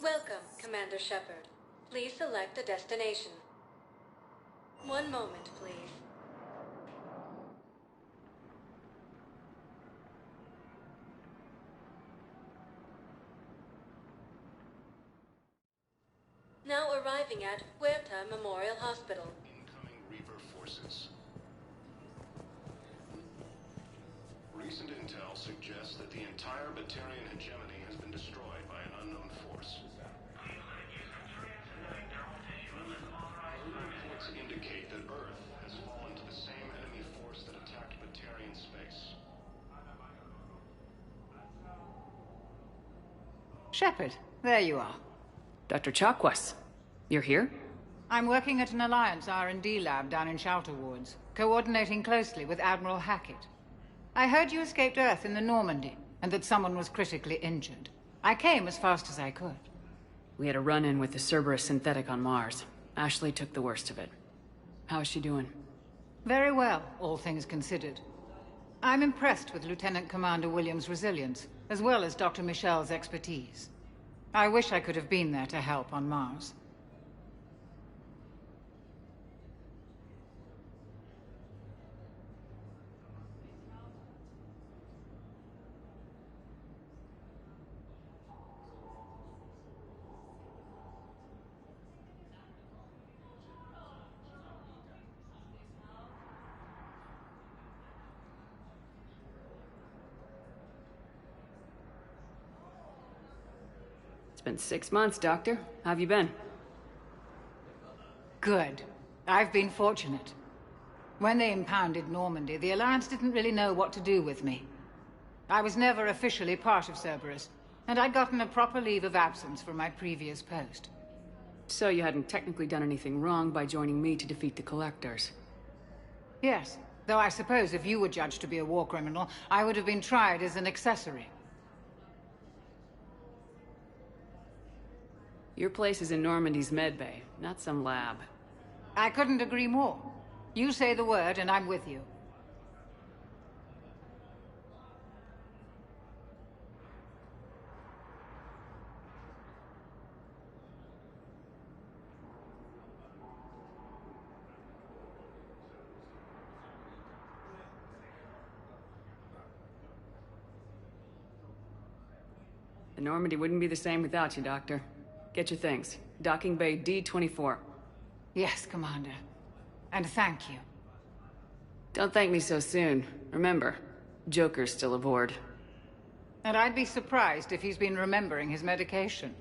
Welcome, Commander Shepard. Please select a destination. One moment, please. Now arriving at Huerta Memorial Hospital. Incoming Reaper forces. Recent intel suggests that the entire Batarian hegemony has been destroyed by an unknown force. Reports indicate that Earth has fallen to the same enemy force that attacked Batarian space. Shepard, there you are. Dr. Chakwas, you're here? I'm working at an Alliance R&D lab down in Shelter Wards, coordinating closely with Admiral Hackett. I heard you escaped Earth in the Normandy, and that someone was critically injured. I came as fast as I could. We had a run-in with the Cerberus synthetic on Mars. Ashley took the worst of it. How is she doing? Very well, all things considered. I'm impressed with Lieutenant Commander Williams' resilience, as well as Dr. Michel's expertise. I wish I could have been there to help on Mars. It's been 6 months, Doctor. How have you been? Good. I've been fortunate. When they impounded Normandy, the Alliance didn't really know what to do with me. I was never officially part of Cerberus, and I'd gotten a proper leave of absence from my previous post. So you hadn't technically done anything wrong by joining me to defeat the Collectors? Yes, though I suppose if you were judged to be a war criminal, I would have been tried as an accessory. Your place is in Normandy's medbay, not some lab. I couldn't agree more. You say the word and I'm with you. The Normandy wouldn't be the same without you, Doctor. Get your things. Docking Bay D-24. Yes, Commander. And thank you. Don't thank me so soon. Remember, Joker's still aboard. And I'd be surprised if he's been remembering his medication.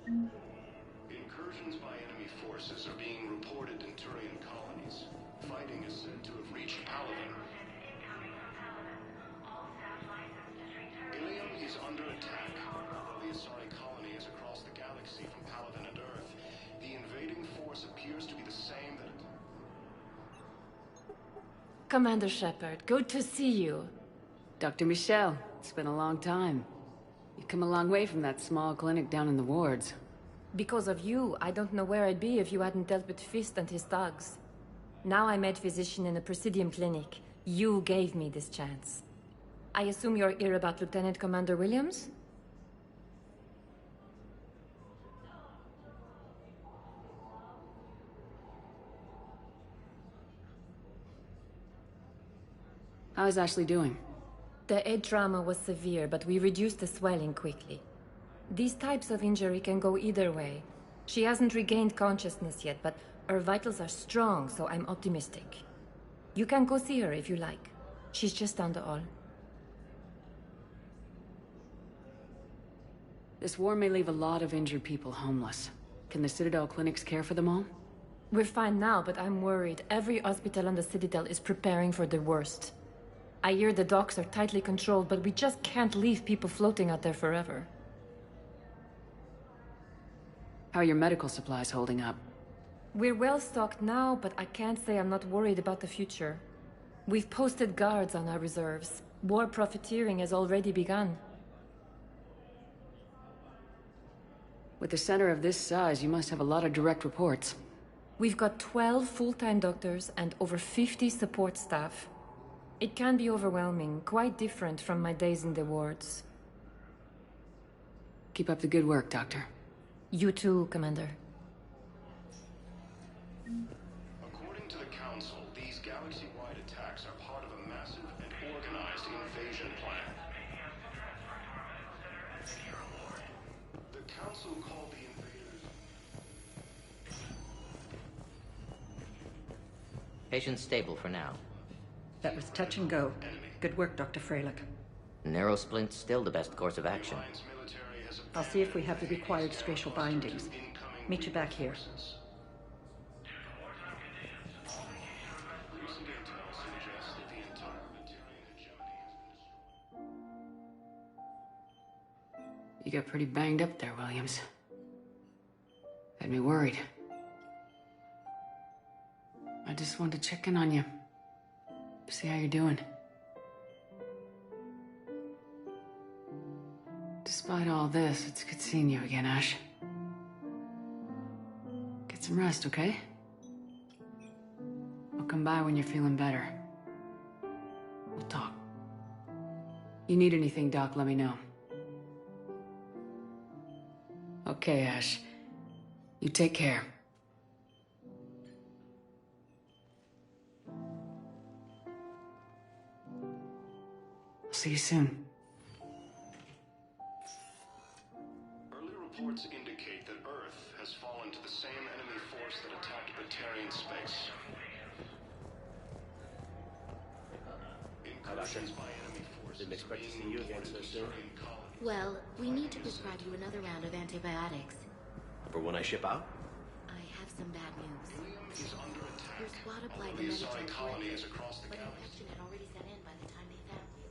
Incursions by enemy forces are being reported in Turian colonies. Fighting is said to have reached Paladin. Ilium is under attack. Although the Asari colony is across the galaxy from Paladin and Earth, the invading force appears to be the same that... Commander Shepard, good to see you. Dr. Michel, it's been a long time. You've come a long way from that small clinic down in the wards. Because of you, I don't know where I'd be if you hadn't dealt with Fist and his thugs. Now I'm head physician in a Presidium clinic. You gave me this chance. I assume you're here about Lieutenant Commander Williams? How is Ashley doing? The head trauma was severe, but we reduced the swelling quickly. These types of injury can go either way. She hasn't regained consciousness yet, but her vitals are strong, so I'm optimistic. You can go see her if you like. She's just down the hall. This war may leave a lot of injured people homeless. Can the Citadel clinics care for them all? We're fine now, but I'm worried. Every hospital on the Citadel is preparing for the worst. I hear the docks are tightly controlled, but we just can't leave people floating out there forever. How are your medical supplies holding up? We're well stocked now, but I can't say I'm not worried about the future. We've posted guards on our reserves. War profiteering has already begun. With a center of this size, you must have a lot of direct reports. We've got 12 full-time doctors and over 50 support staff. It can be overwhelming, quite different from my days in the wards. Keep up the good work, Doctor. You too, Commander. According to the Council, these galaxy-wide attacks are part of a massive and organized invasion plan. The Council called the invaders... Patient stable for now. That was touch and go. Good work, Dr. Freilich. Narrow splint's still the best course of action. I'll see if we have the required spatial bindings. Meet you back here. You got pretty banged up there, Williams. Had me worried. I just wanted to check in on you. See how you're doing. Despite all this, it's good seeing you again, Ash. Get some rest, okay? I'll come by when you're feeling better. We'll talk. You need anything, Doc, let me know. Okay, Ash. You take care. I'll see you soon. Early reports indicate that Earth has fallen to the same enemy force that attacked Batarian space. Incursions by enemy forces Didn't expect to see you again so soon. Well, we need to prescribe you another round of antibiotics. For when I ship out? I have some bad news. Helium is under attack. Your squad applied Although the the medicine Asari colony is correctly, across the but galaxy. infection had already set in by the time they found you.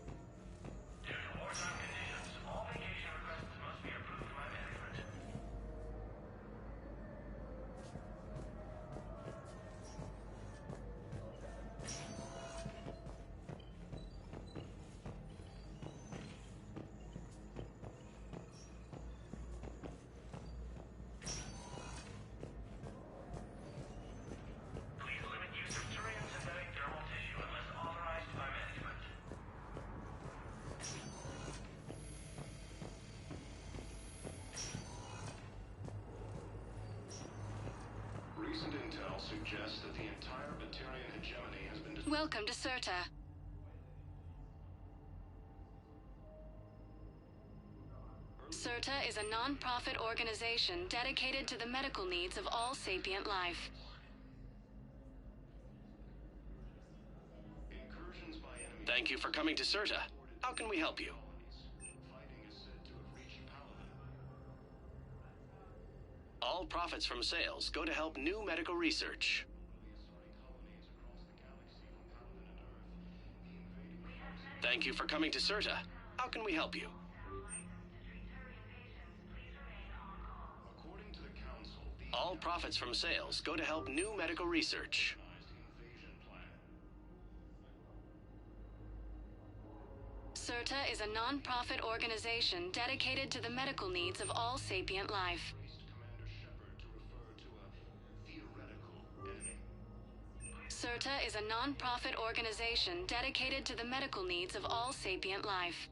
Recent intel suggests that the entire Batarian hegemony has been destroyed. Welcome to Serta. Serta is a non-profit organization dedicated to the medical needs of all sapient life. Incursions by enemy Thank you for coming to Serta. How can we help you? fighting is said to have reached Paladin. All profits from sales go to help new medical research. Thank you for coming to Serta. How can we help you? According to the Council, the All profits from sales go to help new medical research. invasion plan. Serta is a non-profit organization dedicated to the medical needs of all sapient life. Commander Shepard to refer to a theoretical enemy. Serta is a non-profit organization dedicated to the medical needs of all sapient life.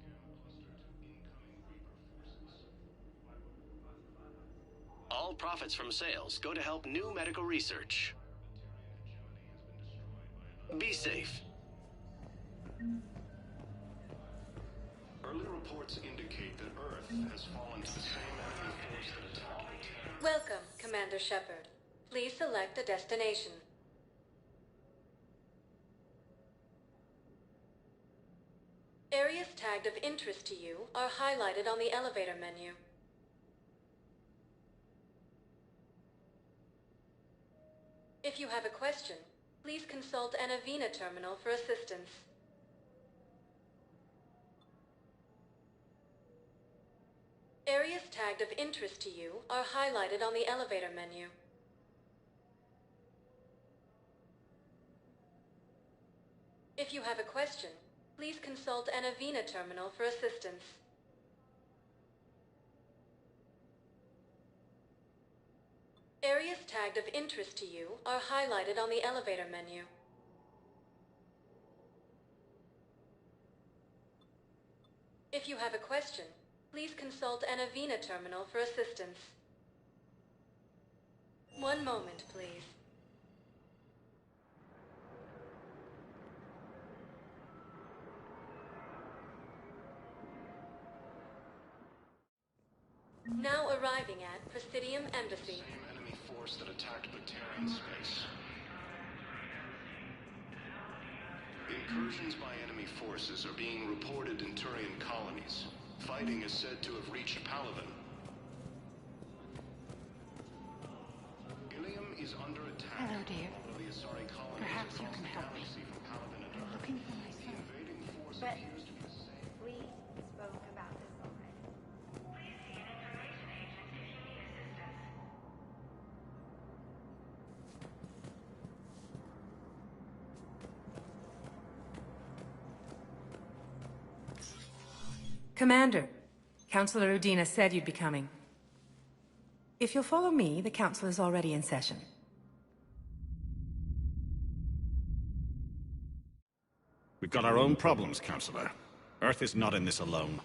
All profits from sales go to help new medical research. Be safe. Early reports indicate that Earth has fallen to the same enemy force that attacked Batarian. Welcome, Commander Shepard. Please select a destination. Areas tagged of interest to you are highlighted on the elevator menu. If you have a question, please consult an Avena terminal for assistance. Areas tagged of interest to you are highlighted on the elevator menu. If you have a question, please consult an Avena terminal for assistance. Areas tagged of interest to you are highlighted on the elevator menu. If you have a question, please consult an Avena terminal for assistance. One moment, please. Now arriving at Presidium Embassy. Same enemy force that attacked Batarian space. Incursions by enemy forces are being reported in Turian colonies. Fighting is said to have reached Paladin. Ilium is under attack. Hello, dear. The Asari colonies Perhaps you across can the help me. galaxy from Paladin and I'm Earth. looking for my The son. invading force But appears to be the same. we spoke about this already. Commander, Councilor Udina said you'd be coming. If you'll follow me, the council is already in session. We've got our own problems, Counselor. Earth is not in this alone.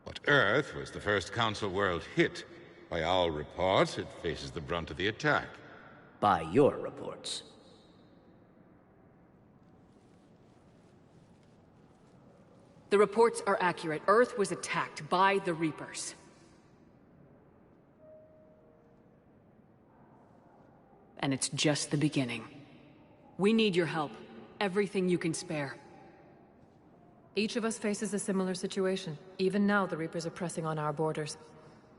But Earth was the first Council world hit. By all reports, it faces the brunt of the attack. By your reports. The reports are accurate. Earth was attacked by the Reapers. And it's just the beginning. We need your help. Everything you can spare. Each of us faces a similar situation. Even now, the Reapers are pressing on our borders.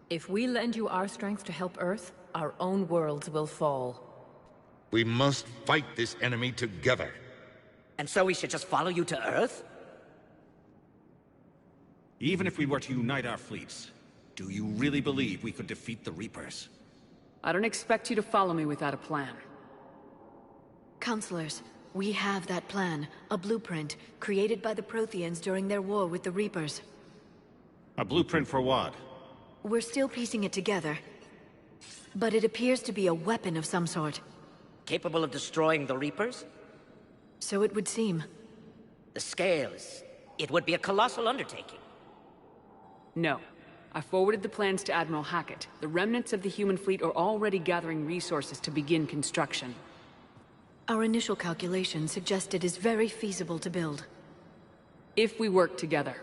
If we lend you our strength to help Earth, our own worlds will fall. We must fight this enemy together. And so we should just follow you to Earth? Even if we were to unite our fleets, do you really believe we could defeat the Reapers? I don't expect you to follow me without a plan. Counselors, we have that plan, a blueprint, created by the Protheans during their war with the Reapers. A blueprint for what? We're still piecing it together. But it appears to be a weapon of some sort. Capable of destroying the Reapers? So it would seem. The scale is... it would be a colossal undertaking. No. I forwarded the plans to Admiral Hackett. The remnants of the human fleet are already gathering resources to begin construction. Our initial calculations suggest it is very feasible to build. If we work together.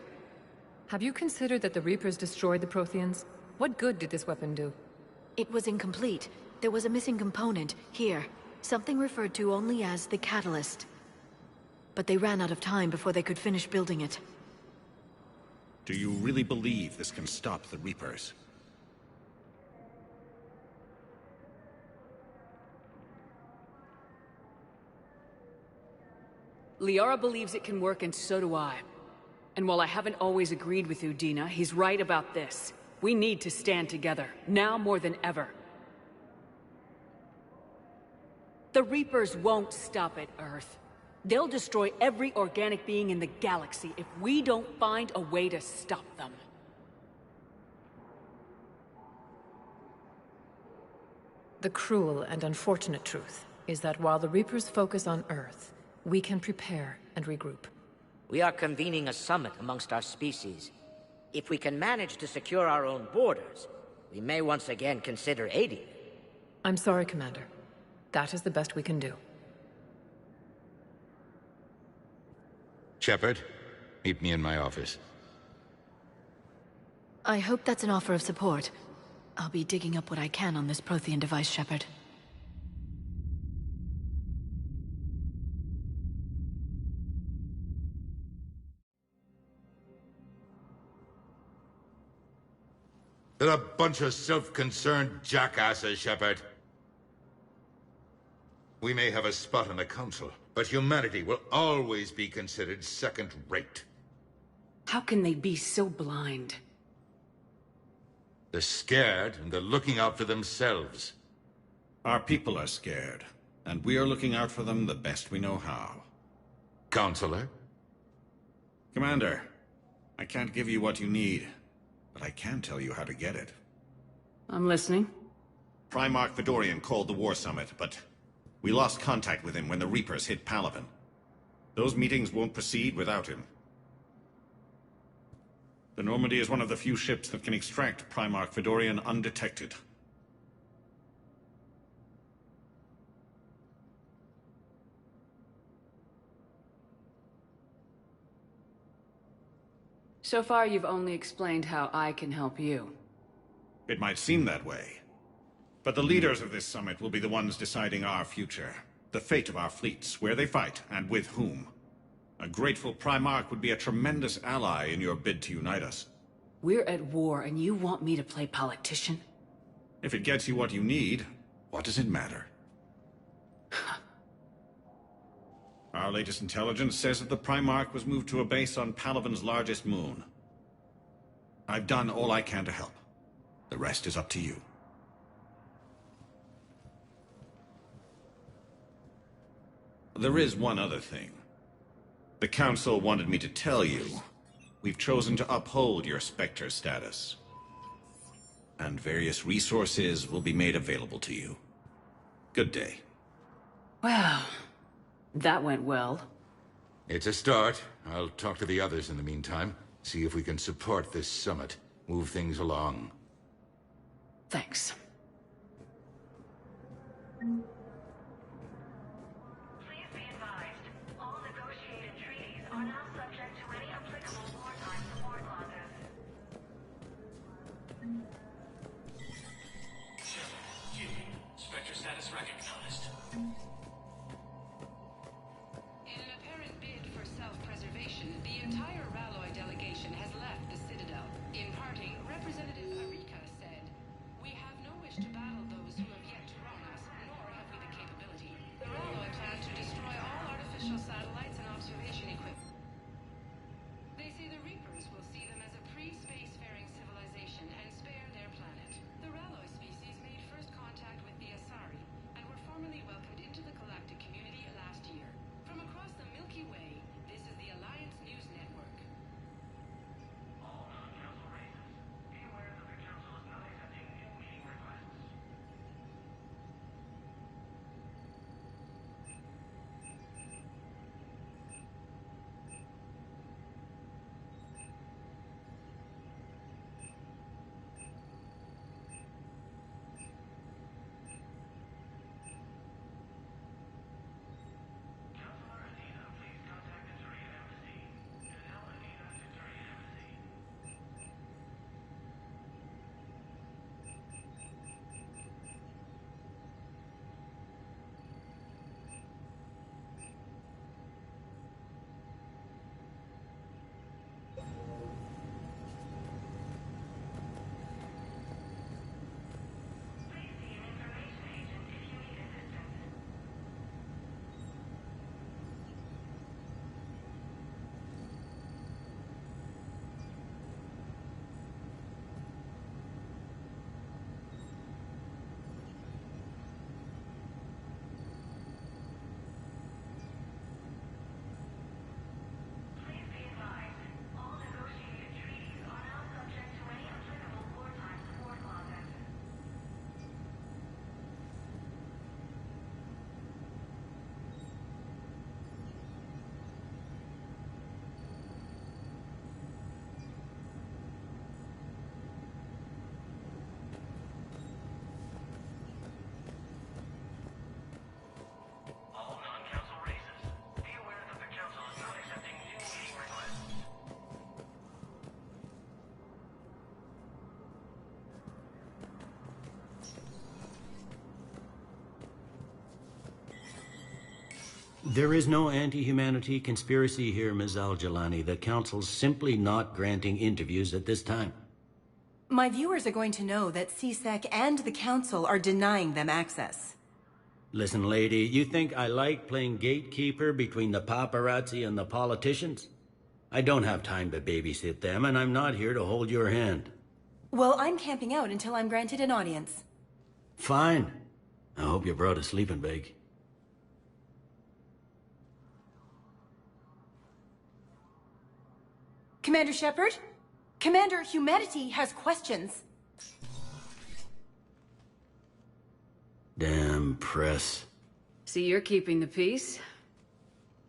Have you considered that the Reapers destroyed the Protheans? What good did this weapon do? It was incomplete. There was a missing component, here. Something referred to only as the catalyst. But they ran out of time before they could finish building it. Do you really believe this can stop the Reapers? Liara believes it can work, and so do I. And while I haven't always agreed with Udina, he's right about this. We need to stand together, now more than ever. The Reapers won't stop at Earth. They'll destroy every organic being in the galaxy if we don't find a way to stop them. The cruel and unfortunate truth is that while the Reapers focus on Earth, we can prepare and regroup. We are convening a summit amongst our species. If we can manage to secure our own borders, we may once again consider aiding. I'm sorry, Commander. That is the best we can do. Shepard, meet me in my office. I hope that's an offer of support. I'll be digging up what I can on this Prothean device, Shepard. They're a bunch of self-concerned jackasses, Shepard. We may have a spot on the Council, but humanity will always be considered second-rate. How can they be so blind? They're scared, and they're looking out for themselves. Our people are scared, and we are looking out for them the best we know how. Counselor? Commander, I can't give you what you need, but I can tell you how to get it. I'm listening. Primarch Fedorian called the War Summit, but we lost contact with him when the Reapers hit Palaven. Those meetings won't proceed without him. The Normandy is one of the few ships that can extract Primarch Fedorian undetected. So far, you've only explained how I can help you. It might seem that way. But the leaders of this summit will be the ones deciding our future. The fate of our fleets, where they fight, and with whom. A grateful Primarch would be a tremendous ally in your bid to unite us. We're at war, and you want me to play politician? If it gets you what you need, what does it matter? Our latest intelligence says that the Primarch was moved to a base on Palaven's largest moon. I've done all I can to help. The rest is up to you. There is one other thing. The Council wanted me to tell you, we've chosen to uphold your Spectre status. And various resources will be made available to you. Good day. Well, that went well. It's a start. I'll talk to the others in the meantime. See if we can support this summit. Move things along. Thanks. Please be advised, all negotiated treaties are now subject to any applicable wartime support clauses. Spectre status recognized. In an apparent bid for self-preservation, the entire Ralloy delegation has left the Citadel. In parting, Representative Arika said, "We have no wish to battle those who have yet to wrong us, nor have we the capability. The Ralloy plan to destroy all artificial satellites and observation equipment. They say the Reapers will see them as a pre-spacefaring civilization and spare their planet. The Ralloy species made first contact with the Asari and were formally welcomed into the galactic community last year. From across the Milky Way, this is the Alliance News Network." All non-council races, be aware that the council is not accepting new meeting requests. Councilor Adina, please contact the Turian Embassy. Adele Adina to Turian Embassy. Please see an information agent if you need assistance. Please be advised, all negotiated treaties are now subject to any applicable wartime support clauses. All non-council races, be aware that the council is not accepting new meeting requests. There is no anti-humanity conspiracy here, Ms. Al-Jalani. The Council's simply not granting interviews at this time. My viewers are going to know that CSEC and the Council are denying them access. Listen, lady, you think I like playing gatekeeper between the paparazzi and the politicians? I don't have time to babysit them, and I'm not here to hold your hand. Well, I'm camping out until I'm granted an audience. Fine. I hope you brought a sleeping bag. Commander Shepard? Commander, humanity has questions. Damn press. See, you're keeping the peace?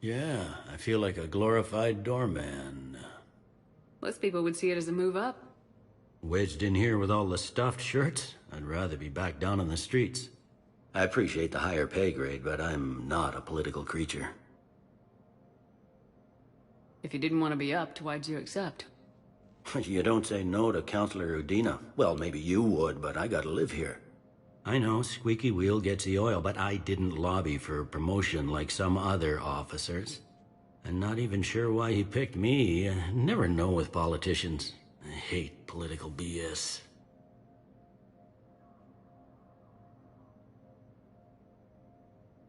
Yeah, I feel like a glorified doorman. Most people would see it as a move up. Wedged in here with all the stuffed shirts? I'd rather be back down on the streets. I appreciate the higher pay grade, but I'm not a political creature. If you didn't want to be upped, why'd you accept? You don't say no to Counselor Udina. Well, maybe you would, but I gotta live here. I know, squeaky wheel gets the oil, but I didn't lobby for promotion like some other officers. I'm not even sure why he picked me. I never know with politicians. I hate political BS.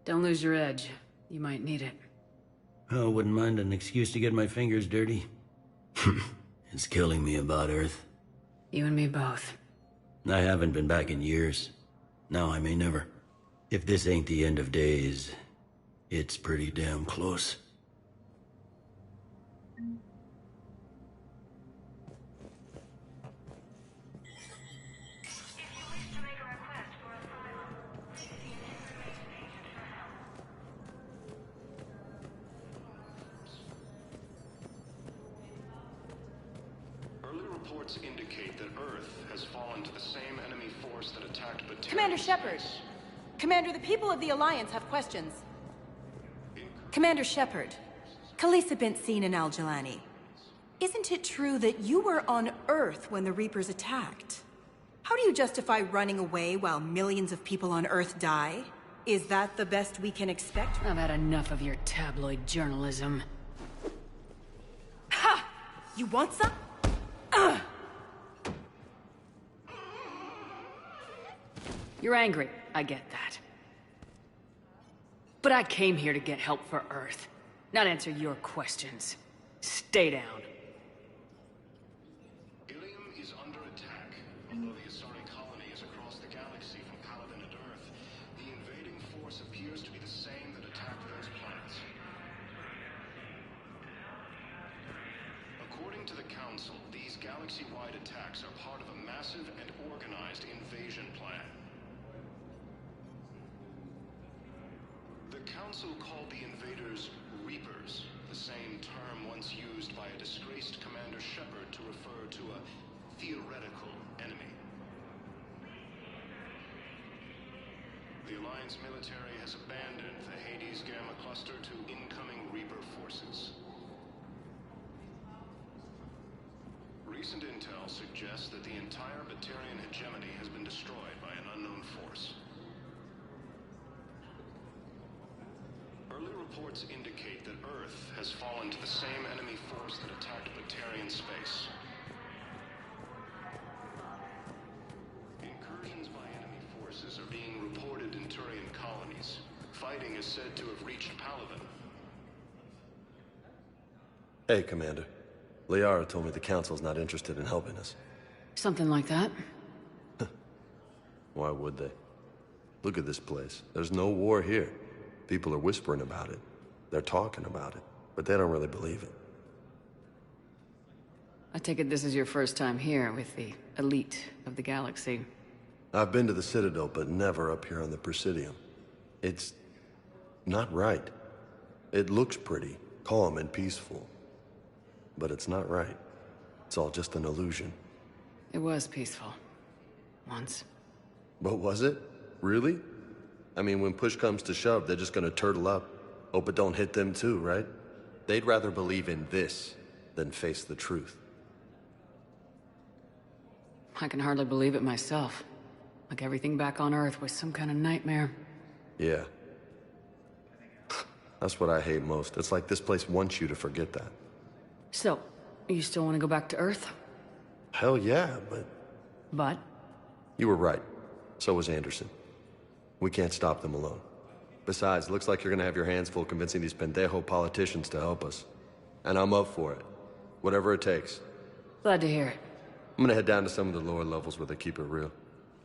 Don't lose your edge. You might need it. Oh, wouldn't mind an excuse to get my fingers dirty. It's killing me about Earth. You and me both. I haven't been back in years. Now I may never. If this ain't the end of days, it's pretty damn close. Reports indicate that Earth has fallen to the same enemy force that attacked Baterian. Commander Shepard! Commander, the people of the Alliance have questions. Commander Shepard, Khaleesa bint Seen and Al-Jalani. Isn't it true that you were on Earth when the Reapers attacked? How do you justify running away while millions of people on Earth die? Is that the best we can expect? I've had enough of your tabloid journalism. Ha! You want some? You're angry, I get that. But I came here to get help for Earth, not answer your questions. Stay down. Ilium is under attack. Although the Asari colony is across the galaxy from Paladin and Earth, the invading force appears to be the same that attacked those planets. According to the Council, these galaxy-wide attacks are part of a massive and organized invasion plan. The Council called the invaders Reapers, the same term once used by a disgraced Commander Shepard to refer to a theoretical enemy. The Alliance military has abandoned the Hades Gamma cluster to incoming Reaper forces. Recent intel suggests that the entire Baterian hegemony has been destroyed by an unknown force. Early reports indicate that Earth has fallen to the same enemy force that attacked Baterian space. Incursions by enemy forces are being reported in Turian colonies. Fighting is said to have reached Paladin. Hey, Commander. Liara told me the Council's not interested in helping us. Something like that. Why would they? Look at this place. There's no war here. People are whispering about it. They're talking about it, but they don't really believe it. I take it this is your first time here with the elite of the galaxy. I've been to the Citadel, but never up here on the Presidium. It's not right. It looks pretty, calm and peaceful. But it's not right. It's all just an illusion. It was peaceful. Once. But was it? Really? I mean, when push comes to shove, they're just gonna turtle up. Hope it don't hit them too, right? They'd rather believe in this than face the truth. I can hardly believe it myself. Like everything back on Earth was some kind of nightmare. Yeah. That's what I hate most. It's like this place wants you to forget that. So, you still want to go back to Earth? Hell yeah, but... But? You were right. So was Anderson. We can't stop them alone. Besides, looks like you're gonna have your hands full convincing these pendejo politicians to help us. And I'm up for it. Whatever it takes. Glad to hear it. I'm gonna head down to some of the lower levels where they keep it real.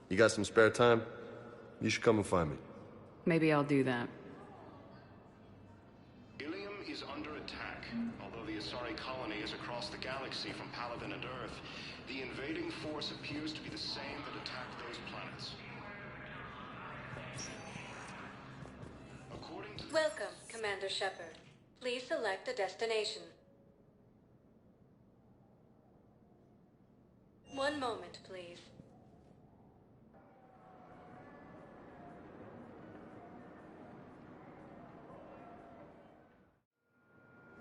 You got some spare time? You should come and find me. Maybe I'll do that. Ilium is under attack. Although the Asari colony is across the galaxy from Paladin and Earth, the invading force appears to be the same that attacked those planets. Welcome, Commander Shepard. Please select a destination. One moment, please.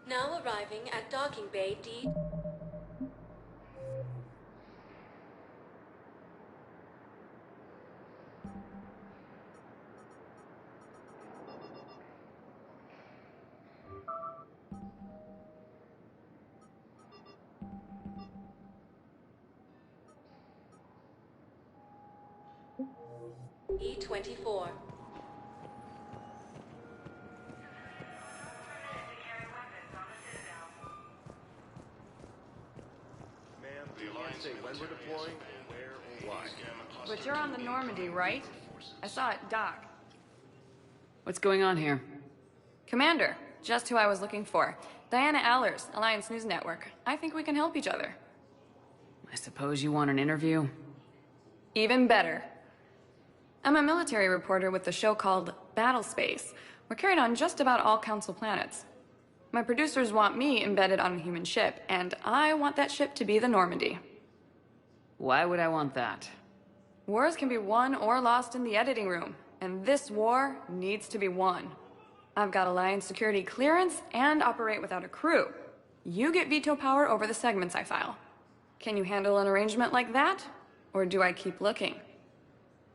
Now arriving at docking bay D. E-24. Say when we're deploying, where, or why. But you're on the Normandy, right? I saw it dock. What's going on here? Commander, just who I was looking for. Diana Allers, Alliance News Network. I think we can help each other. I suppose you want an interview? Even better. I'm a military reporter with the show called Battle Space. We're carried on just about all Council planets. My producers want me embedded on a human ship, and I want that ship to be the Normandy. Why would I want that? Wars can be won or lost in the editing room, and this war needs to be won. I've got Alliance security clearance and operate without a crew. You get veto power over the segments I file. Can you handle an arrangement like that? Or do I keep looking?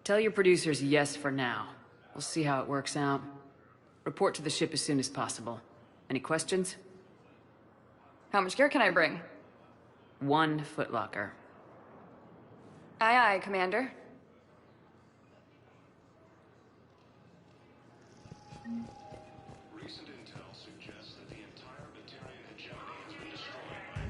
Tell your producers yes for now. We'll see how it works out. Report to the ship as soon as possible. Any questions? How much gear can I bring? 1 footlocker. Aye, aye, Commander. Recent intel suggests that the entire Batarian hegemony has been destroyed by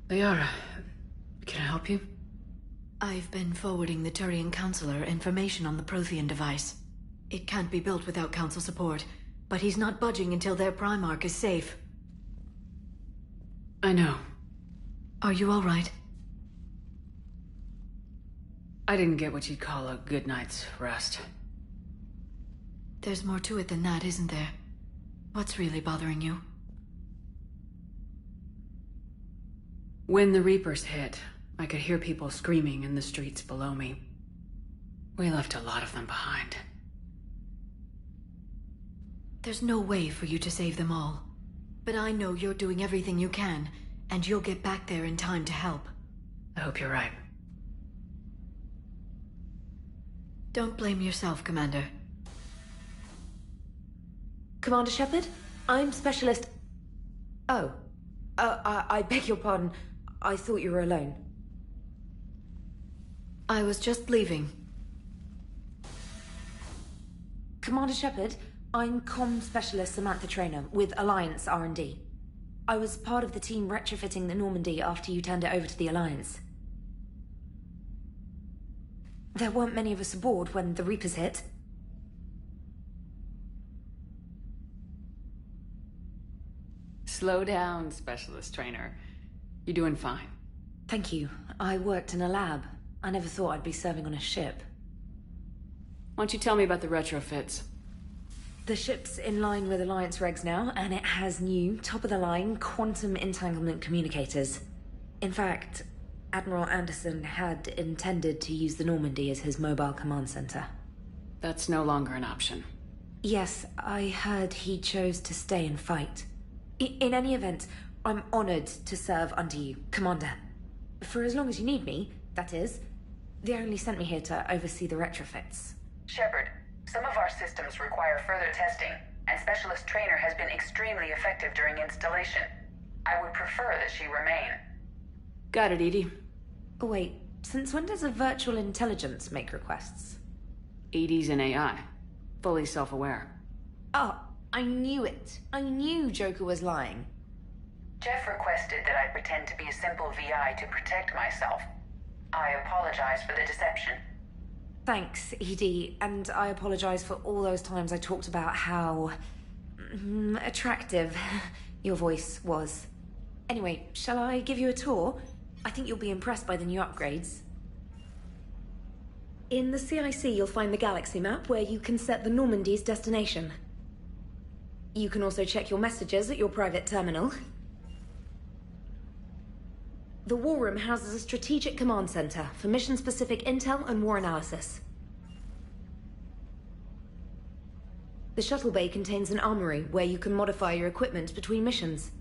Liara, can I help you? I've been forwarding the Turian Counselor information on the Prothean device. It can't be built without Council support, but he's not budging until their Primarch is safe. I know. Are you all right? I didn't get what you'd call a good night's rest. There's more to it than that, isn't there? What's really bothering you? When the Reapers hit, I could hear people screaming in the streets below me. We left a lot of them behind. There's no way for you to save them all. But I know you're doing everything you can, and you'll get back there in time to help. I hope you're right. Don't blame yourself, Commander. Commander Shepard, I'm Specialist... Oh. I beg your pardon. I thought you were alone. I was just leaving. Commander Shepard, I'm Comm Specialist Samantha Traynor with Alliance R&D. I was part of the team retrofitting the Normandy after you turned it over to the Alliance. There weren't many of us aboard when the Reapers hit. Slow down, Specialist Trainer. You're doing fine. Thank you. I worked in a lab. I never thought I'd be serving on a ship. Why don't you tell me about the retrofits? The ship's in line with Alliance regs now, and it has new, top-of-the-line, quantum entanglement communicators. In fact, Admiral Anderson had intended to use the Normandy as his mobile command center. That's no longer an option. Yes, I heard he chose to stay and fight. In any event, I'm honored to serve under you, Commander. For as long as you need me, that is. They only sent me here to oversee the retrofits. Shepard, some of our systems require further testing, and Specialist Trainer has been extremely effective during installation. I would prefer that she remain. Got it, Edie. Wait, since when does a virtual intelligence make requests? Edie's an AI. Fully self-aware. Oh, I knew it. I knew Joker was lying. Jeff requested that I pretend to be a simple VI to protect myself. I apologize for the deception. Thanks, Edie, and I apologize for all those times I talked about how... attractive your voice was. Anyway, shall I give you a tour? I think you'll be impressed by the new upgrades. In the CIC, you'll find the galaxy map where you can set the Normandy's destination. You can also check your messages at your private terminal. The War Room houses a strategic command center for mission-specific intel and war analysis. The shuttle bay contains an armory where you can modify your equipment between missions.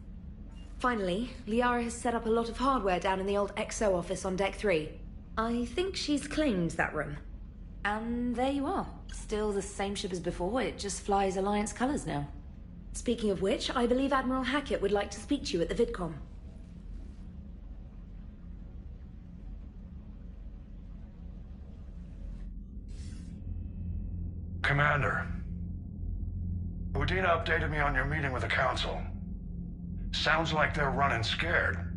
Finally, Liara has set up a lot of hardware down in the old XO office on Deck 3. I think she's claimed that room. And there you are. Still the same ship as before, it just flies Alliance colors now. Speaking of which, I believe Admiral Hackett would like to speak to you at the VidCom. Commander, Udina updated me on your meeting with the Council. Sounds like they're running scared.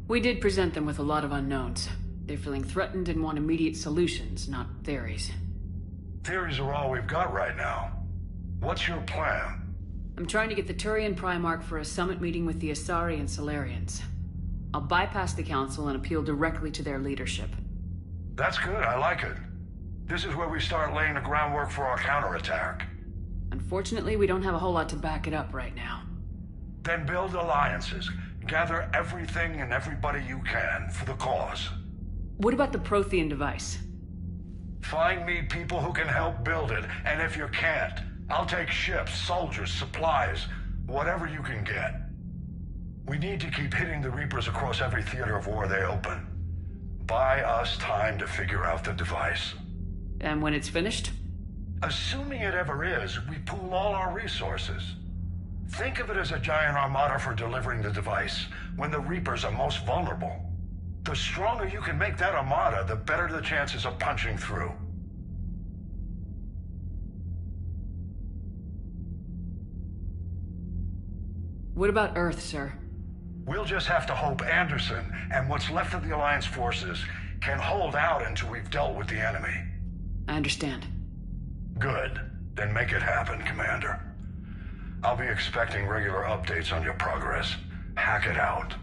We did present them with a lot of unknowns. They're feeling threatened and want immediate solutions, not theories. Theories are all we've got right now. What's your plan? I'm trying to get the Turian Primarch for a summit meeting with the Asari and Solarians. I'll bypass the Council and appeal directly to their leadership. That's good, I like it. This is where we start laying the groundwork for our counterattack. Unfortunately, we don't have a whole lot to back it up right now. Then build alliances. Gather everything and everybody you can for the cause. What about the Prothean device? Find me people who can help build it, and if you can't, I'll take ships, soldiers, supplies, whatever you can get. We need to keep hitting the Reapers across every theater of war they open. Buy us time to figure out the device. And when it's finished? Assuming it ever is, we pool all our resources. Think of it as a giant armada for delivering the device, when the Reapers are most vulnerable. The stronger you can make that armada, the better the chances of punching through. What about Earth, sir? We'll just have to hope Anderson and what's left of the Alliance forces can hold out until we've dealt with the enemy. I understand. Good. Then make it happen, Commander. I'll be expecting regular updates on your progress. Hack it out.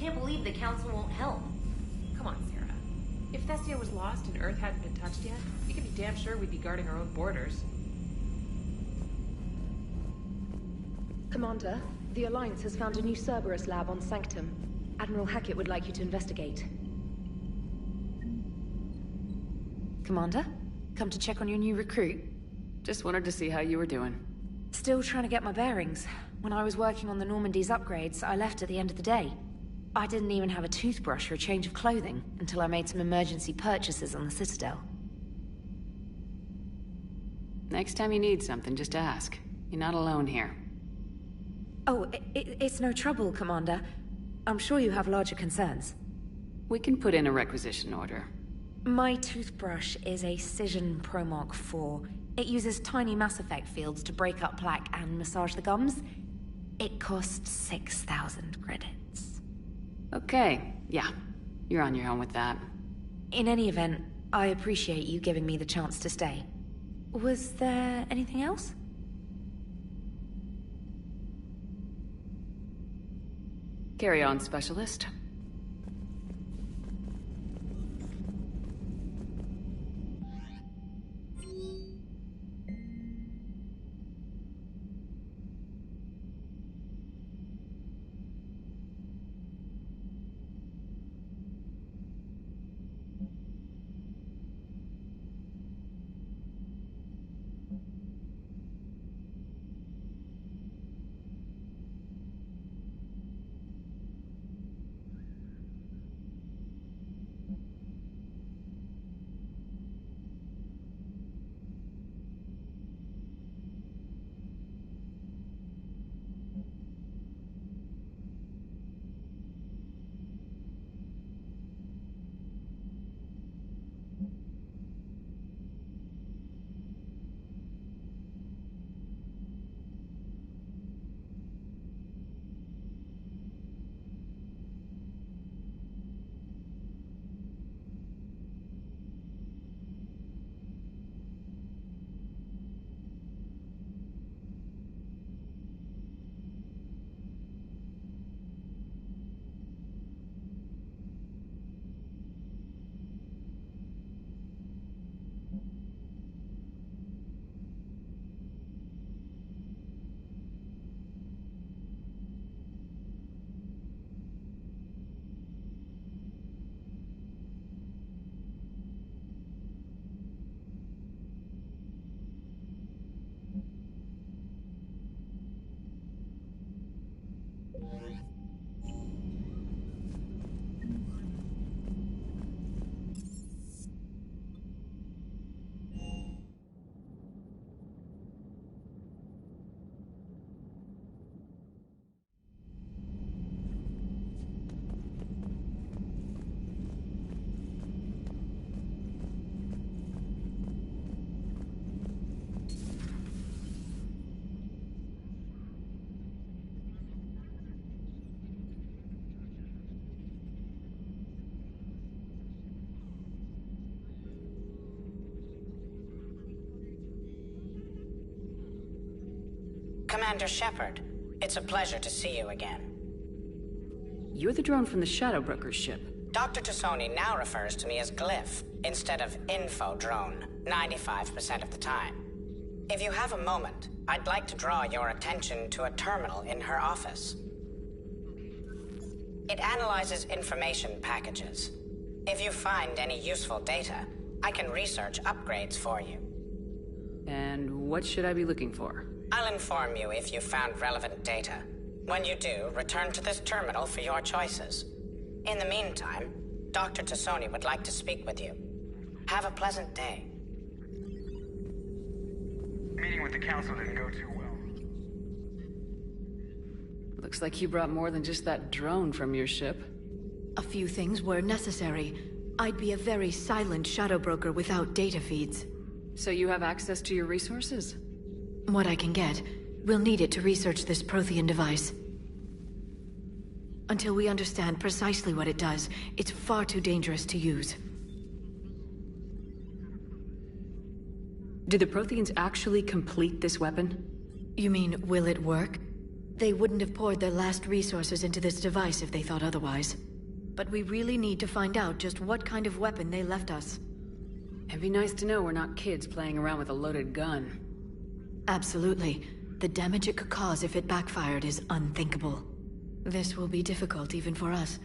can't believe the Council won't help. Come on, Sarah. If Thessia was lost and Earth hadn't been touched yet, you can be damn sure we'd be guarding our own borders. Commander, the Alliance has found a new Cerberus lab on Sanctum. Admiral Hackett would like you to investigate. Commander? Come to check on your new recruit? Just wanted to see how you were doing. Still trying to get my bearings. When I was working on the Normandy's upgrades, I left at the end of the day. I didn't even have a toothbrush or a change of clothing until I made some emergency purchases on the Citadel. Next time you need something, just ask. You're not alone here. Oh, it's no trouble, Commander. I'm sure you have larger concerns. We can put in a requisition order. My toothbrush is a Cision Pro Mark IV. It uses tiny Mass Effect fields to break up plaque and massage the gums. It costs 6,000 credits. Okay, yeah. You're on your own with that. In any event, I appreciate you giving me the chance to stay. Was there anything else? Carry on, Specialist. Commander Shepard, it's a pleasure to see you again. You're the drone from the Shadow Broker's ship. Dr. Tassoni now refers to me as Glyph instead of Info Drone, 95% of the time. If you have a moment, I'd like to draw your attention to a terminal in her office. It analyzes information packages. If you find any useful data, I can research upgrades for you. And what should I be looking for? I'll inform you if you found relevant data. When you do, return to this terminal for your choices. In the meantime, Dr. Tassoni would like to speak with you. Have a pleasant day. Meeting with the Council didn't go too well. Looks like you brought more than just that drone from your ship. A few things were necessary. I'd be a very silent Shadow Broker without data feeds. So you have access to your resources? What I can get. We'll need it to research this Prothean device. Until we understand precisely what it does, it's far too dangerous to use. Did the Protheans actually complete this weapon? You mean, will it work? They wouldn't have poured their last resources into this device if they thought otherwise. But we really need to find out just what kind of weapon they left us. It'd be nice to know we're not kids playing around with a loaded gun. Absolutely. The damage it could cause if it backfired is unthinkable. This will be difficult even for us.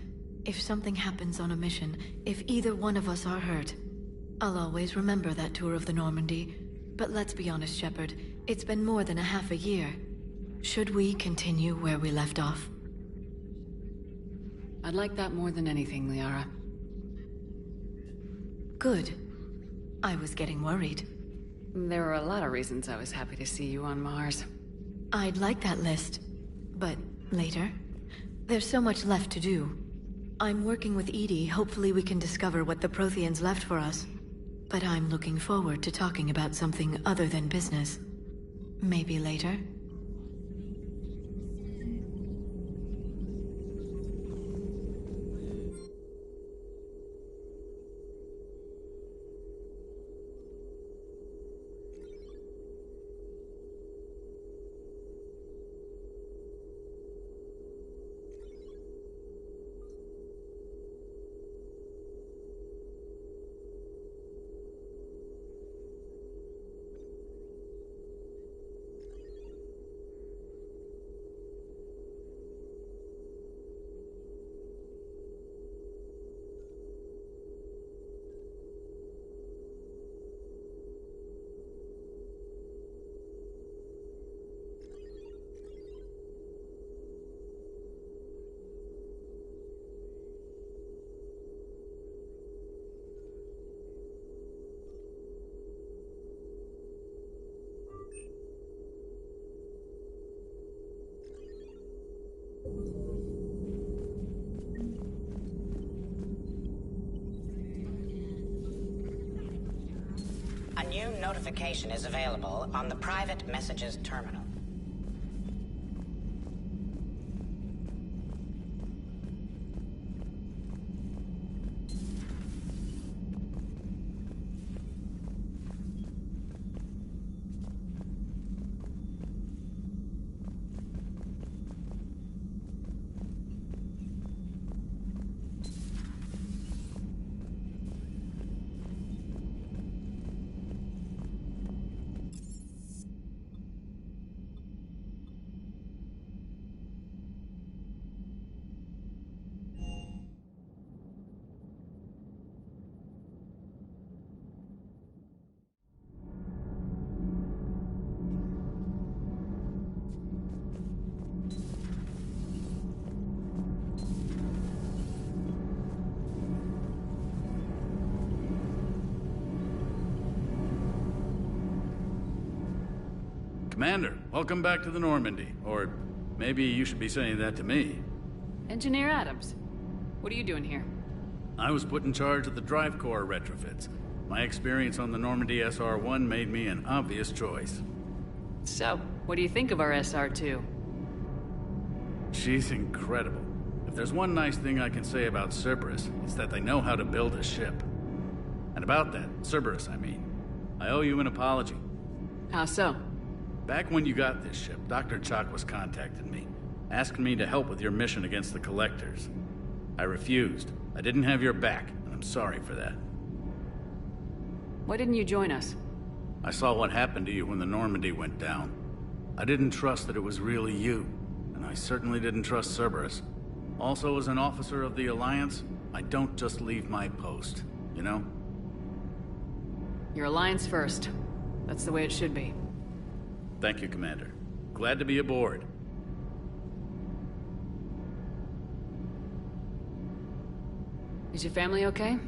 If something happens on a mission, if either one of us are hurt, I'll always remember that tour of the Normandy. But let's be honest, Shepard. It's been more than a half a year. Should we continue where we left off? I'd like that more than anything, Liara. Good. I was getting worried. There were a lot of reasons I was happy to see you on Mars. I'd like that list. But later? There's so much left to do. I'm working with Edie. Hopefully we can discover what the Protheans left for us. But I'm looking forward to talking about something other than business. Maybe later? A new notification is available on the private messages terminal. Commander, welcome back to the Normandy. Or maybe you should be saying that to me. Engineer Adams, what are you doing here? I was put in charge of the drive core retrofits. My experience on the Normandy SR-1 made me an obvious choice. So, what do you think of our SR-2? She's incredible. If there's one nice thing I can say about Cerberus, it's that they know how to build a ship. And about that, Cerberus, I mean, I owe you an apology. How so? Back when you got this ship, Dr. Chakwas contacted me, asking me to help with your mission against the Collectors. I refused. I didn't have your back, and I'm sorry for that. Why didn't you join us? I saw what happened to you when the Normandy went down. I didn't trust that it was really you, and I certainly didn't trust Cerberus. Also, as an officer of the Alliance, I don't just leave my post, you know? Your Alliance first. That's the way it should be. Thank you, Commander. Glad to be aboard. Is your family okay?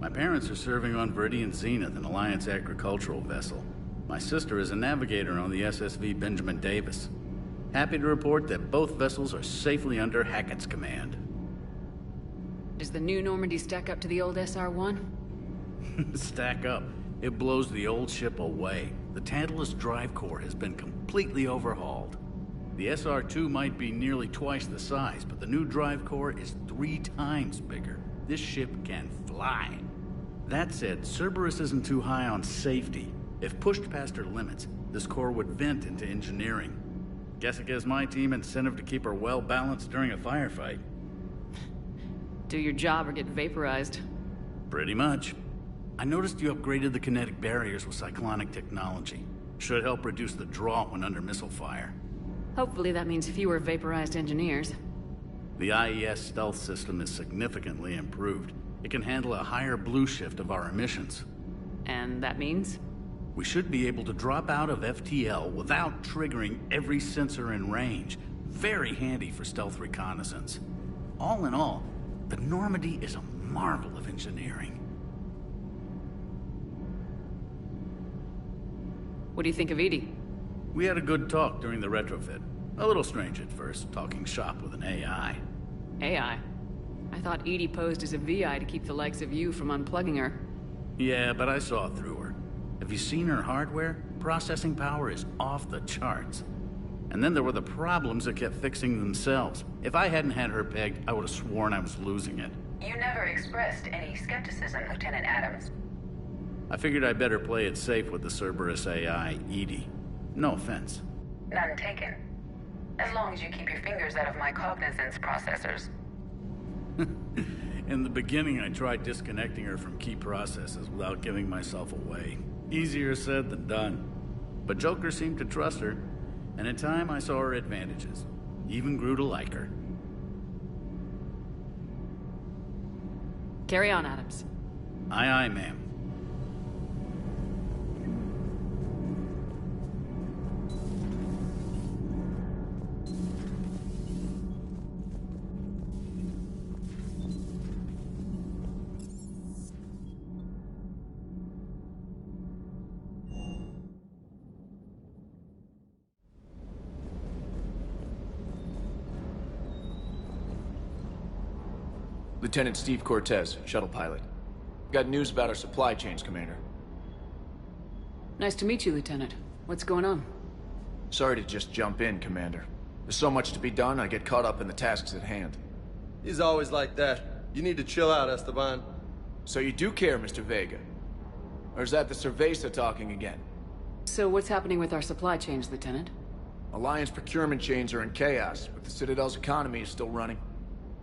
My parents are serving on Viridian Zenith, an Alliance agricultural vessel. My sister is a navigator on the SSV Benjamin Davis. Happy to report that both vessels are safely under Hackett's command. Does the new Normandy stack up to the old SR-1? Stack up. It blows the old ship away. The Tantalus drive core has been completely overhauled. The SR-2 might be nearly twice the size, but the new drive core is 3 times bigger. This ship can fly. That said, Cerberus isn't too high on safety. If pushed past her limits, this core would vent into engineering. Guess it gives my team incentive to keep her well balanced during a firefight. Do your job or get vaporized. Pretty much. I noticed you upgraded the kinetic barriers with cyclonic technology. Should help reduce the draw when under missile fire. Hopefully that means fewer vaporized engineers. The IES stealth system is significantly improved. It can handle a higher blue shift of our emissions. And that means? We should be able to drop out of FTL without triggering every sensor in range. Very handy for stealth reconnaissance. All in all, the Normandy is a marvel of engineering. What do you think of Edie? We had a good talk during the retrofit. A little strange at first, talking shop with an AI. AI? I thought Edie posed as a VI to keep the likes of you from unplugging her. Yeah, but I saw through her. Have you seen her hardware? Processing power is off the charts. And then there were the problems that kept fixing themselves. If I hadn't had her pegged, I would have sworn I was losing it. You never expressed any skepticism, Lieutenant Adams. I figured I'd better play it safe with the Cerberus AI, Edie. No offense. None taken. As long as you keep your fingers out of my cognizance processors. In the beginning, I tried disconnecting her from key processes without giving myself away. Easier said than done. But Joker seemed to trust her, and in time I saw her advantages. Even grew to like her. Carry on, Adams. Aye, aye, ma'am. Lieutenant Steve Cortez, shuttle pilot. Got news about our supply chains, Commander. Nice to meet you, Lieutenant. What's going on? Sorry to just jump in, Commander. There's so much to be done, I get caught up in the tasks at hand. He's always like that. You need to chill out, Esteban. So you do care, Mr. Vega? Or is that the Cerveza talking again? So what's happening with our supply chains, Lieutenant? Alliance procurement chains are in chaos, but the Citadel's economy is still running.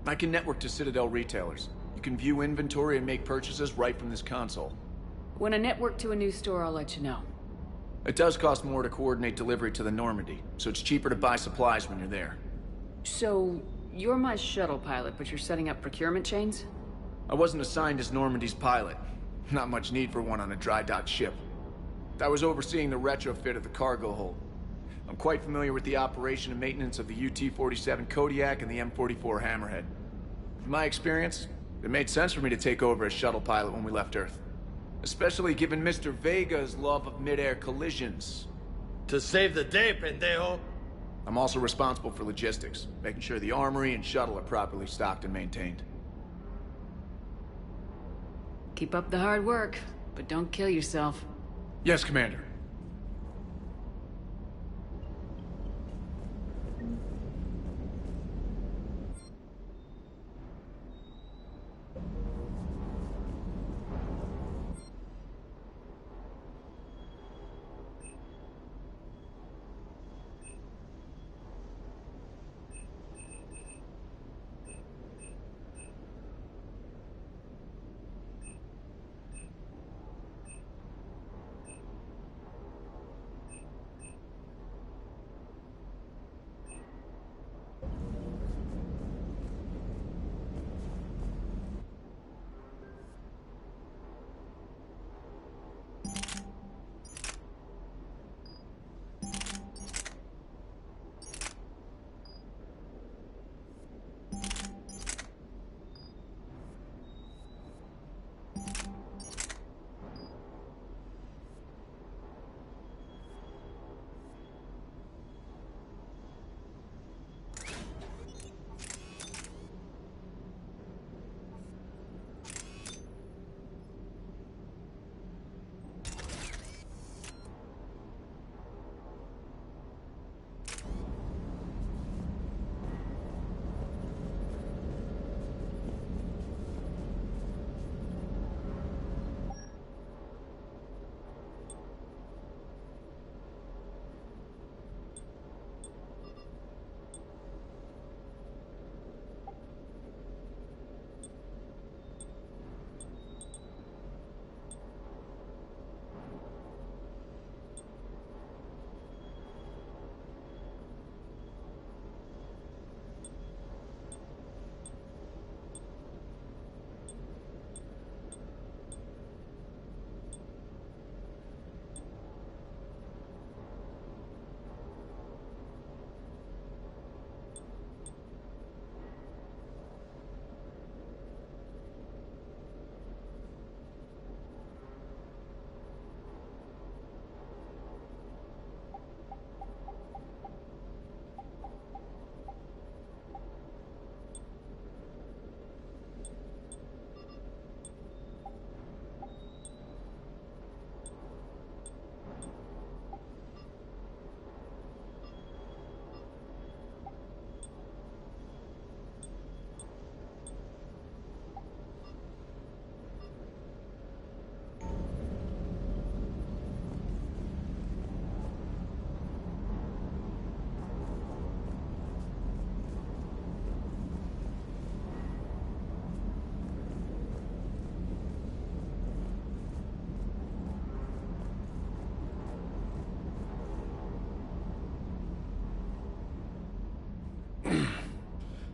I can network to Citadel retailers. You can view inventory and make purchases right from this console. When I network to a new store, I'll let you know. It does cost more to coordinate delivery to the Normandy, so it's cheaper to buy supplies when you're there. So, you're my shuttle pilot, but you're setting up procurement chains? I wasn't assigned as Normandy's pilot. Not much need for one on a dry dock ship. I was overseeing the retrofit of the cargo hold. I'm quite familiar with the operation and maintenance of the UT-47 Kodiak and the M44 Hammerhead. From my experience, it made sense for me to take over as shuttle pilot when we left Earth. Especially given Mr. Vega's love of mid-air collisions. To save the day, pendejo! I'm also responsible for logistics, making sure the armory and shuttle are properly stocked and maintained. Keep up the hard work, but don't kill yourself. Yes, Commander.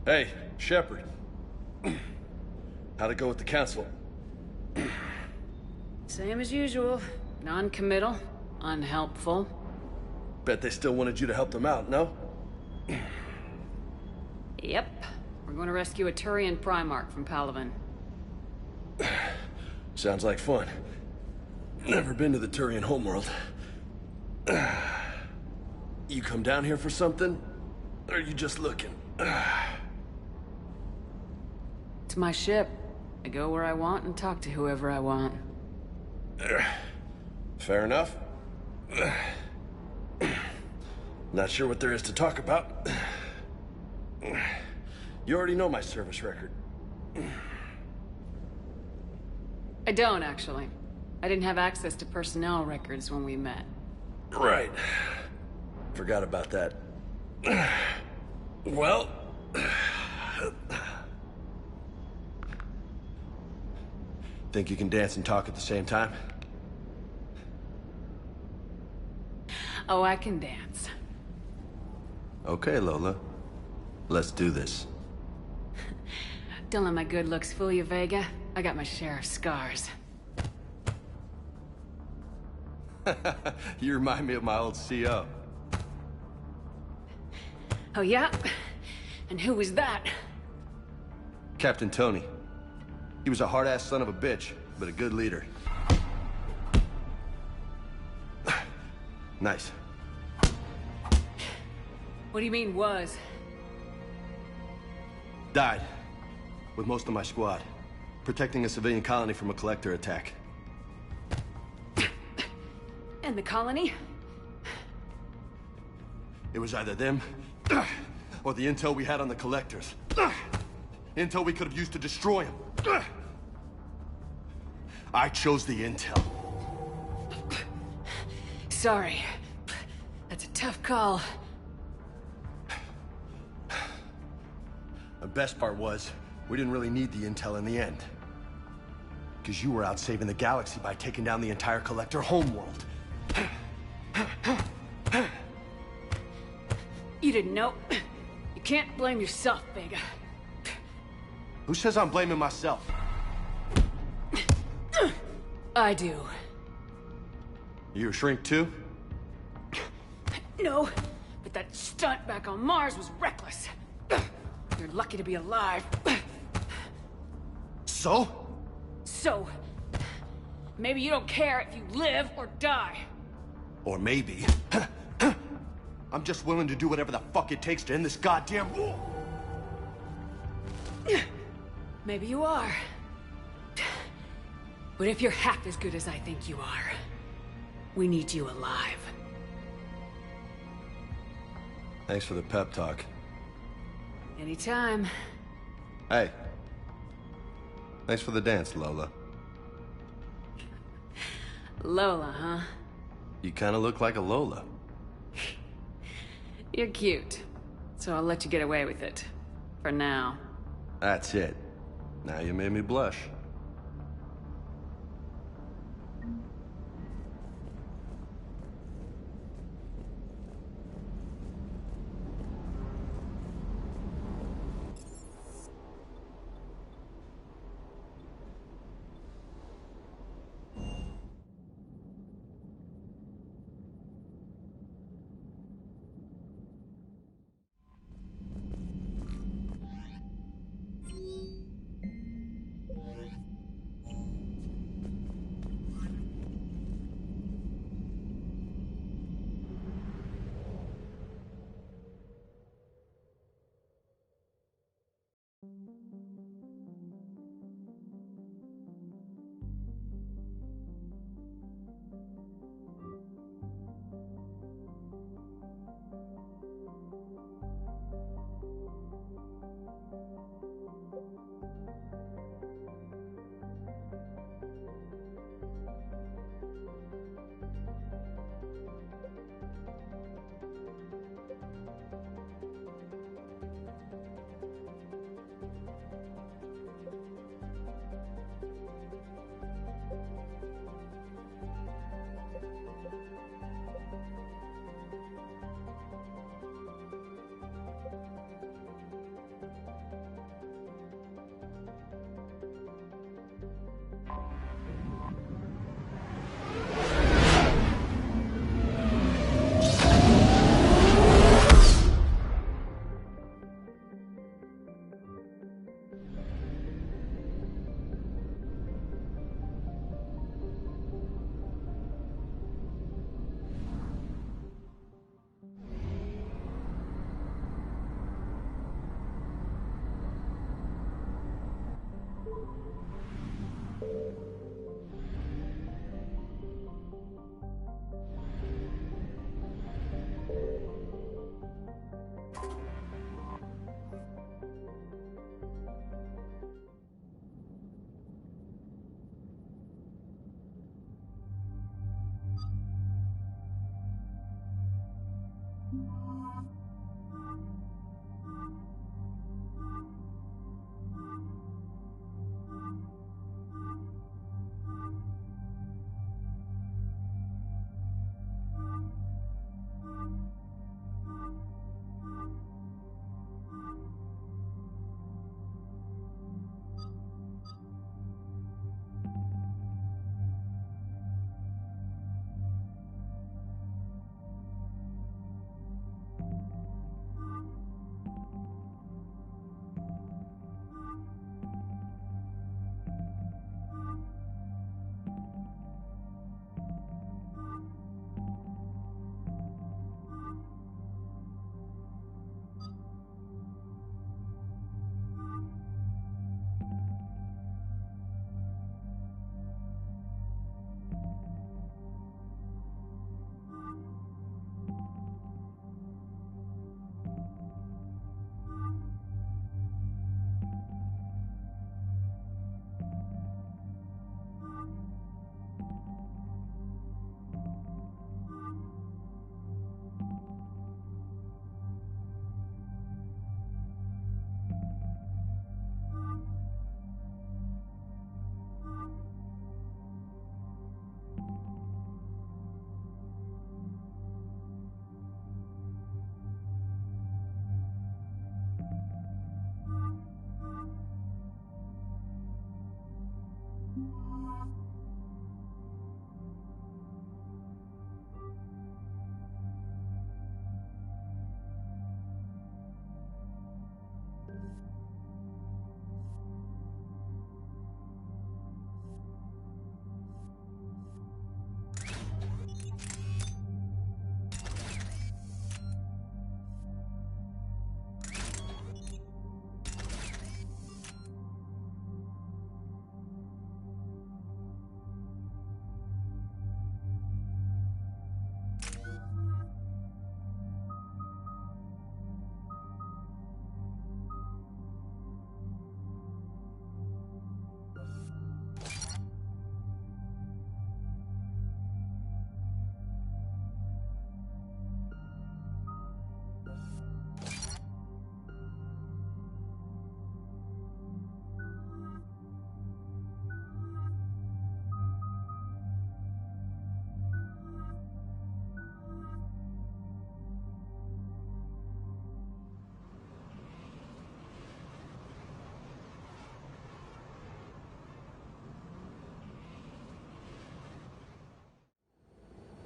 Hey, Shepard. How'd it go with the council? Same as usual. Non-committal, unhelpful. Bet they still wanted you to help them out, no? Yep. We're going to rescue a Turian Primarch from Palaven. Sounds like fun. Never been to the Turian homeworld. You come down here for something? Or are you just looking? It's my ship. I go where I want and talk to whoever I want. Fair enough. Not sure what there is to talk about. You already know my service record. I don't, actually. I didn't have access to personnel records when we met. Right. Forgot about that. Well... Think you can dance and talk at the same time? Oh, I can dance. Okay, Lola. Let's do this. Don't let my good looks fool you, Vega. I got my share of scars. You remind me of my old CO. Oh, yeah? And who was that? Captain Tony. He was a hard-ass son of a bitch, but a good leader. Nice. What do you mean, was? Died. With most of my squad. Protecting a civilian colony from a collector attack. And the colony? It was either them, or the intel we had on the collectors. Intel we could have used to destroy them. I chose the intel. Sorry. That's a tough call. The best part was, we didn't really need the intel in the end. Because you were out saving the galaxy by taking down the entire collector homeworld. You didn't know. You can't blame yourself, Vega. Who says I'm blaming myself? I do. You a shrink too? No, but that stunt back on Mars was reckless. You're lucky to be alive. So? So, maybe you don't care if you live or die. Or maybe... I'm just willing to do whatever the fuck it takes to end this goddamn war. Maybe you are. But if you're half as good as I think you are, we need you alive. Thanks for the pep talk. Anytime. Hey. Thanks for the dance, Lola. Lola, huh? You kind of look like a Lola. You're cute, so I'll let you get away with it. For now. That's it. Now you made me blush.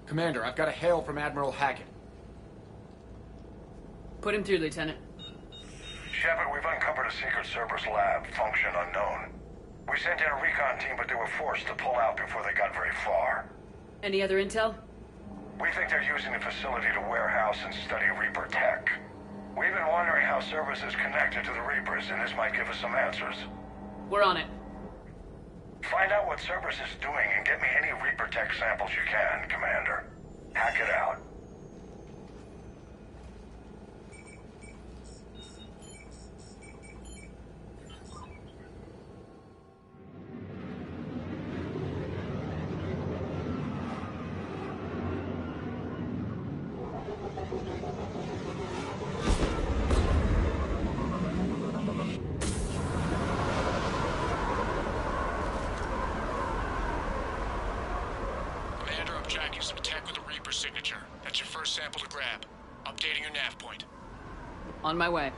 Commander, I've got a hail from Admiral Hackett. Put him through, Lieutenant. Shepard, we've uncovered a secret Cerberus lab, function unknown. We sent in a recon team, but they were forced to pull out before they got very far. Any other intel? We think they're using the facility to warehouse and study Reaper tech. We've been wondering how Cerberus is connected to the Reapers, and this might give us some answers. We're on it. Find out what Cerberus is doing and get me any Reaper tech samples you can, Commander. Hack it out. Tracking some tech with a Reaper signature. That's your first sample to grab. Updating your nav point. On my way.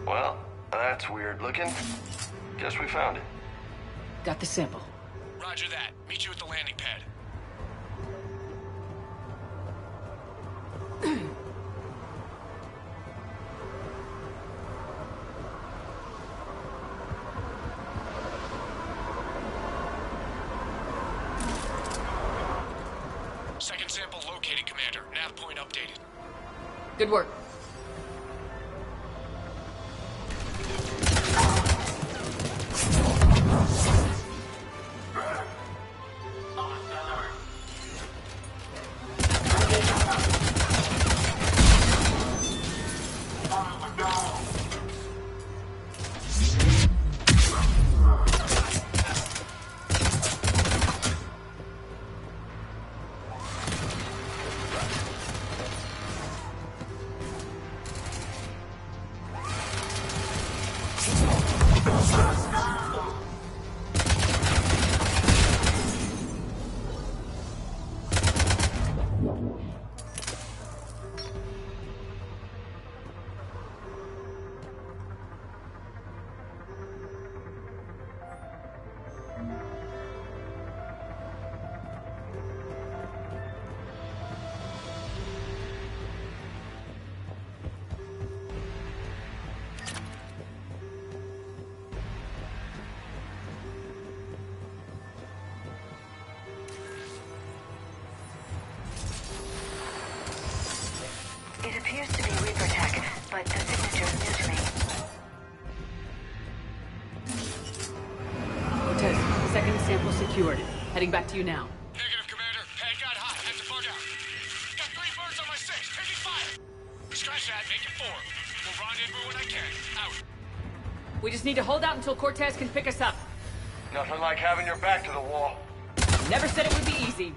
Well, that's weird looking. Guess we found it. Got the sample. Roger that. Meet you at the landing pad. Second sample located, Commander. Nav point updated. Good work. It appears to be Reaper tech, but the signature is new to me. Cortez, second sample secured. Heading back to you now. Negative, Commander. Pad got hot. Have to We just need to hold out until Cortez can pick us up. Nothing like having your back to the wall. Never said it would be easy.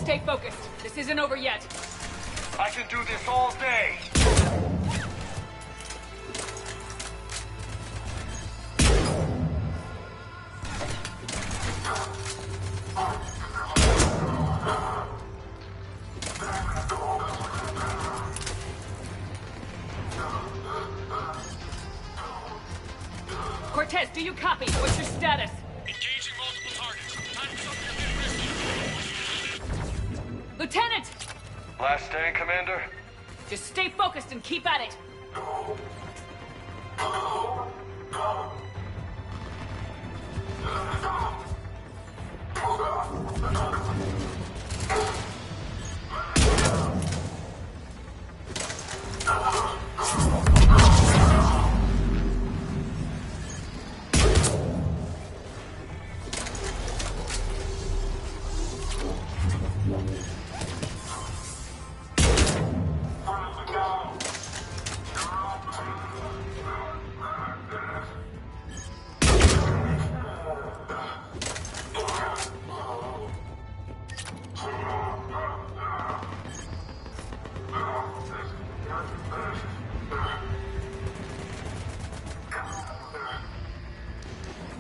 Stay focused. This isn't over yet. I can do this all day. Cortez, do you copy? What's your status? Engaging multiple targets. Time to something a bit risky. Lieutenant! Last stand, Commander? Just stay focused and keep at it.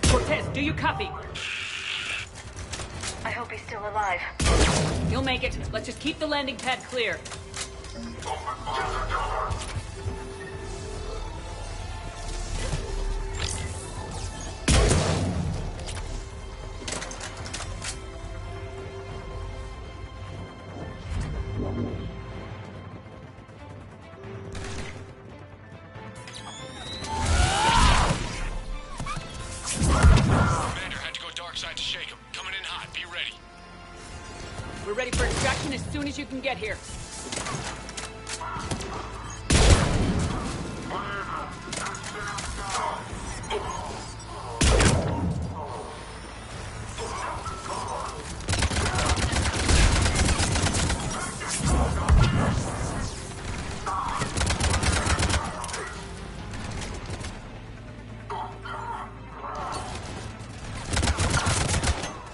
Cortez, do you copy? I hope he's still alive. You'll make it. Let's just keep the landing pad clear. Commander had to go dark side to shake him. Coming in hot. Be ready. We're ready for extraction as soon as you can get here.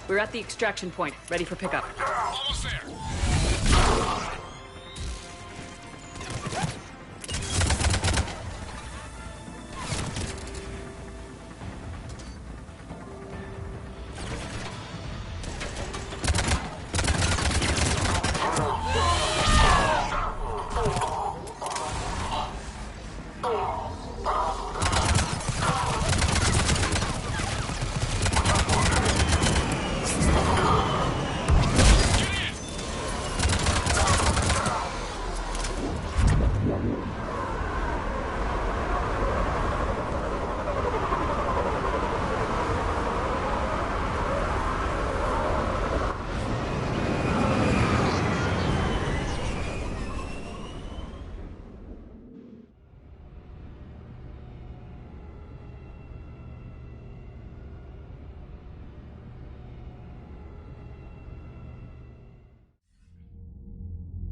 We're at the extraction point, ready for pickup. Almost there.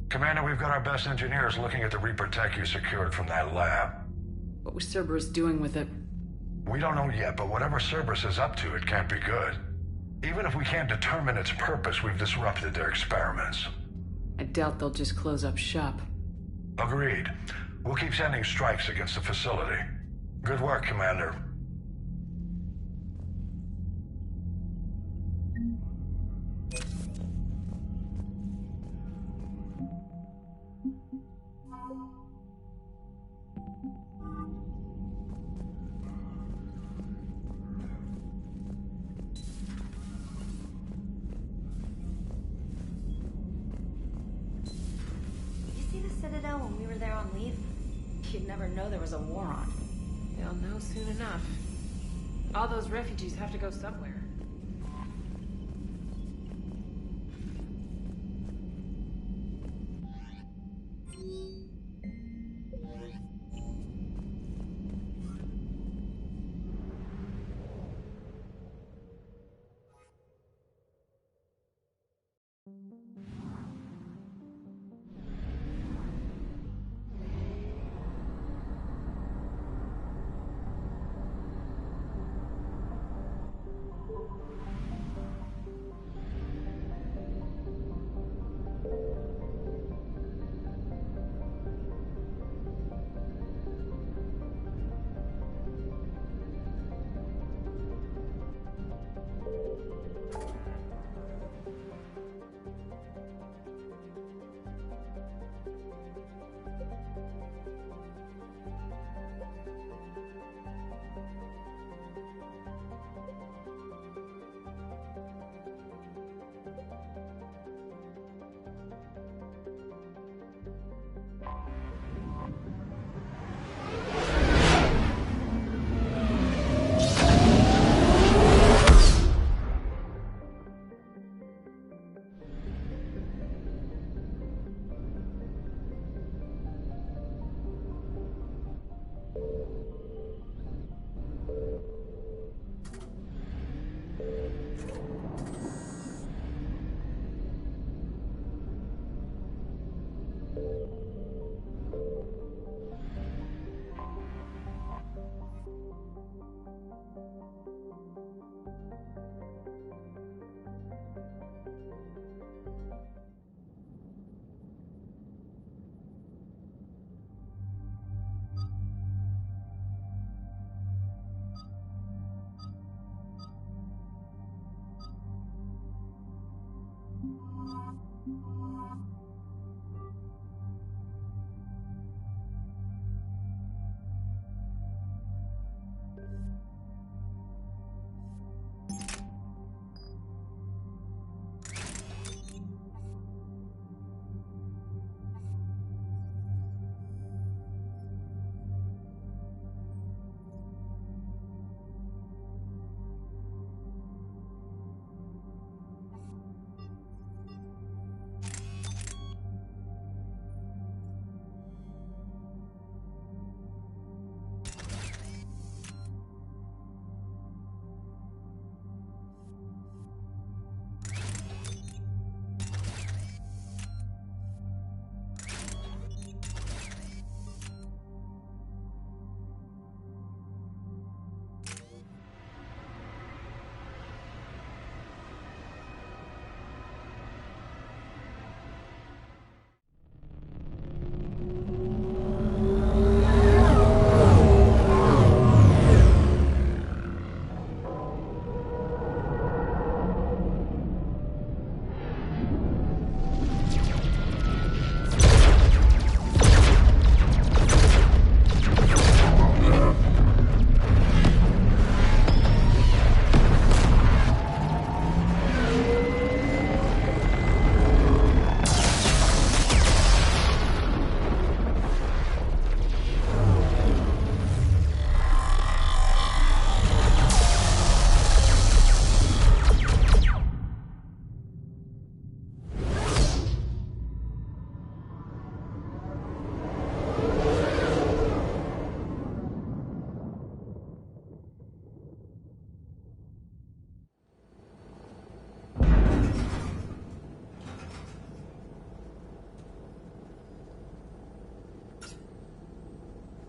Commander, we've got our best engineers looking at the Reaper tech you secured from that lab. What was Cerberus doing with it? We don't know yet, but whatever Cerberus is up to, it can't be good. Even if we can't determine its purpose, we've disrupted their experiments. I doubt they'll just close up shop. Agreed. We'll keep sending strikes against the facility. Good work, Commander. Citadel when we were there on leave? You'd never know there was a war on. They'll know soon enough. All those refugees have to go somewhere.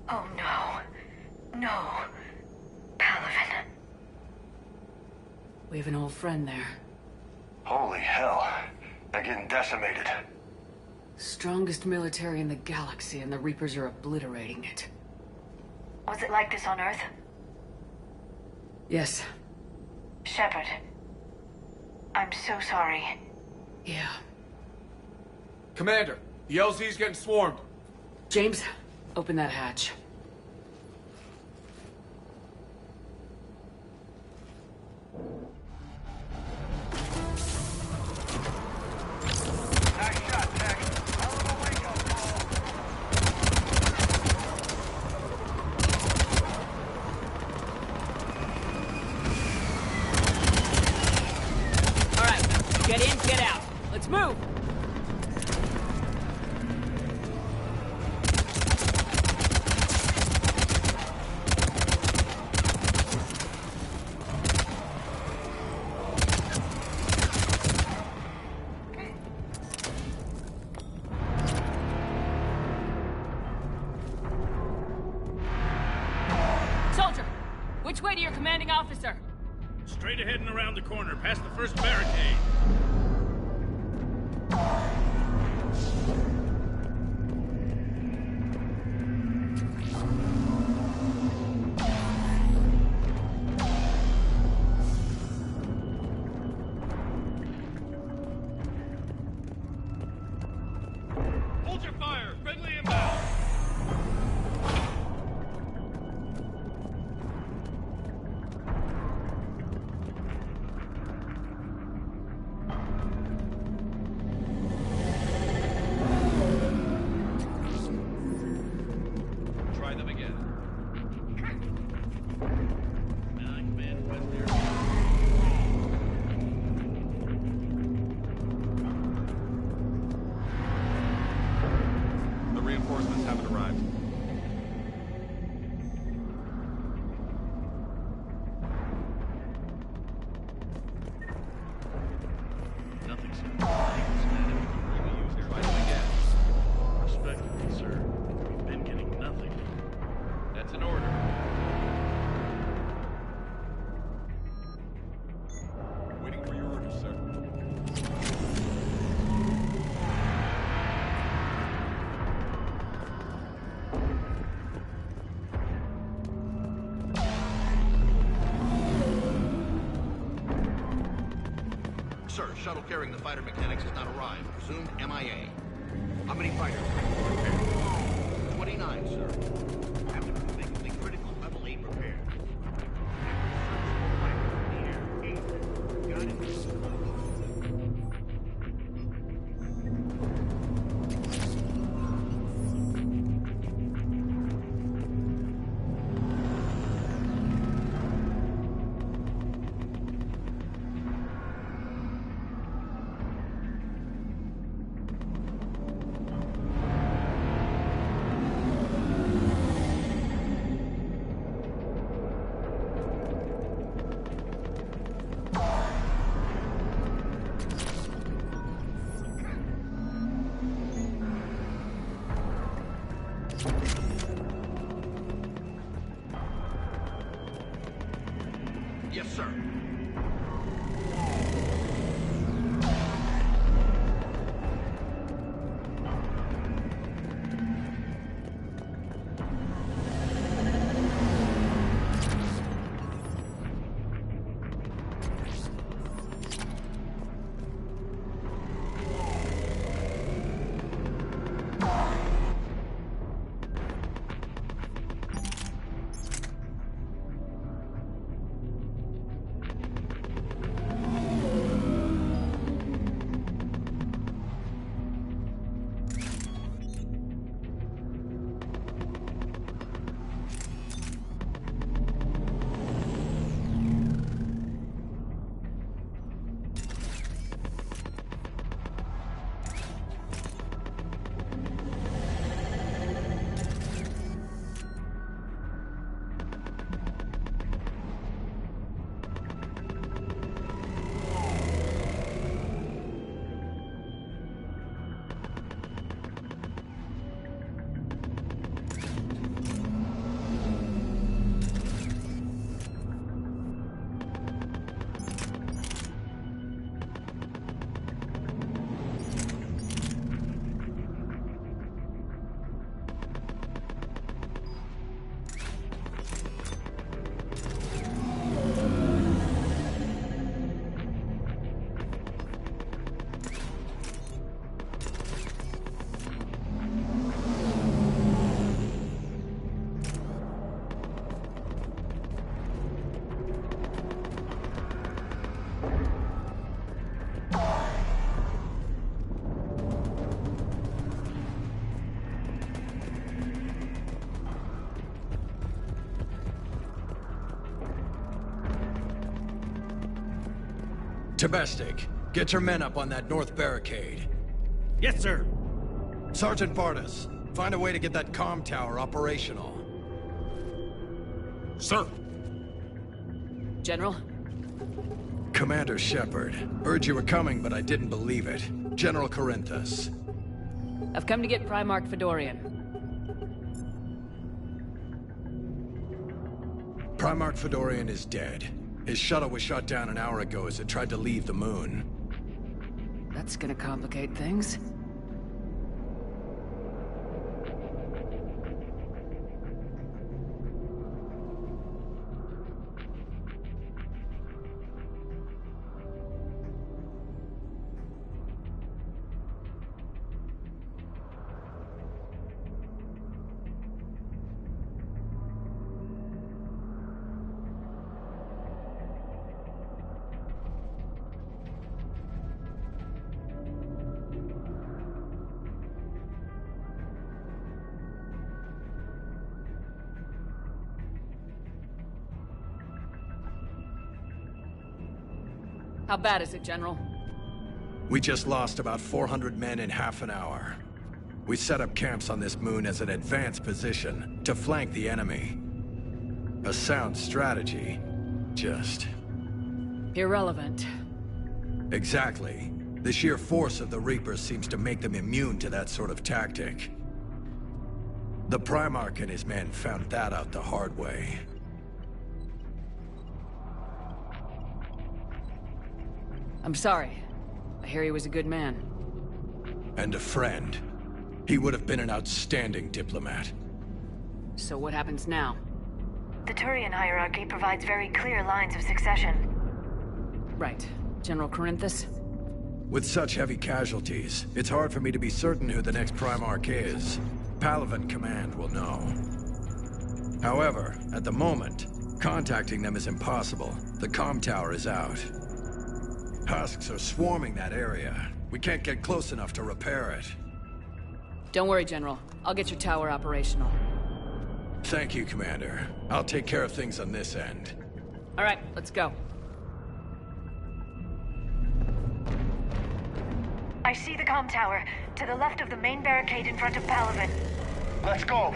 Oh no. No. Palavin. We have an old friend there. Holy hell. They're getting decimated. Strongest military in the galaxy, and the Reapers are obliterating it. Was it like this on Earth? Yes. Shepard. I'm so sorry. Yeah. Commander, the LZ's getting swarmed. James, open that hatch. Let's move! Soldier, which way to your commanding officer? Straight ahead and around the corner, past the first barricade. Hold your fire! Friendly inbound! Try them again. Man, West Air. The reinforcements haven't arrived. Nothing, sir. Try them again. Respectfully, sir. We've been getting nothing. That's an order. Waiting for your orders, sir. Sir, shuttle carrying the fighter mechanics has not arrived. Presumed MIA. How many fighters? 29, sir. After moving, the critical level 8 repaired. Got it. Yes, sir. Domestic, get your men up on that north barricade. Yes, sir. Sergeant Bartas, find a way to get that comm tower operational. Sir. General? Commander Shepard. Heard you were coming, but I didn't believe it. General Corinthus. I've come to get Primarch Fedorian. Primarch Fedorian is dead. His shuttle was shot down an hour ago as it tried to leave the moon. That's gonna complicate things. How bad is it, General? We just lost about 400 men in half an hour. We set up camps on this moon as an advanced position to flank the enemy. A sound strategy. Just... irrelevant. Exactly. The sheer force of the Reapers seems to make them immune to that sort of tactic. The Primarch and his men found that out the hard way. I'm sorry. I hear he was a good man. And a friend. He would have been an outstanding diplomat. So what happens now? The Turian hierarchy provides very clear lines of succession. Right. General Corinthus? With such heavy casualties, it's hard for me to be certain who the next Primarch is. Palaven Command will know. However, at the moment, contacting them is impossible. The comm tower is out. Husks are swarming that area. We can't get close enough to repair it. Don't worry, General. I'll get your tower operational. Thank you, Commander. I'll take care of things on this end. All right, let's go. I see the comm tower, to the left of the main barricade in front of Palaven. Let's go!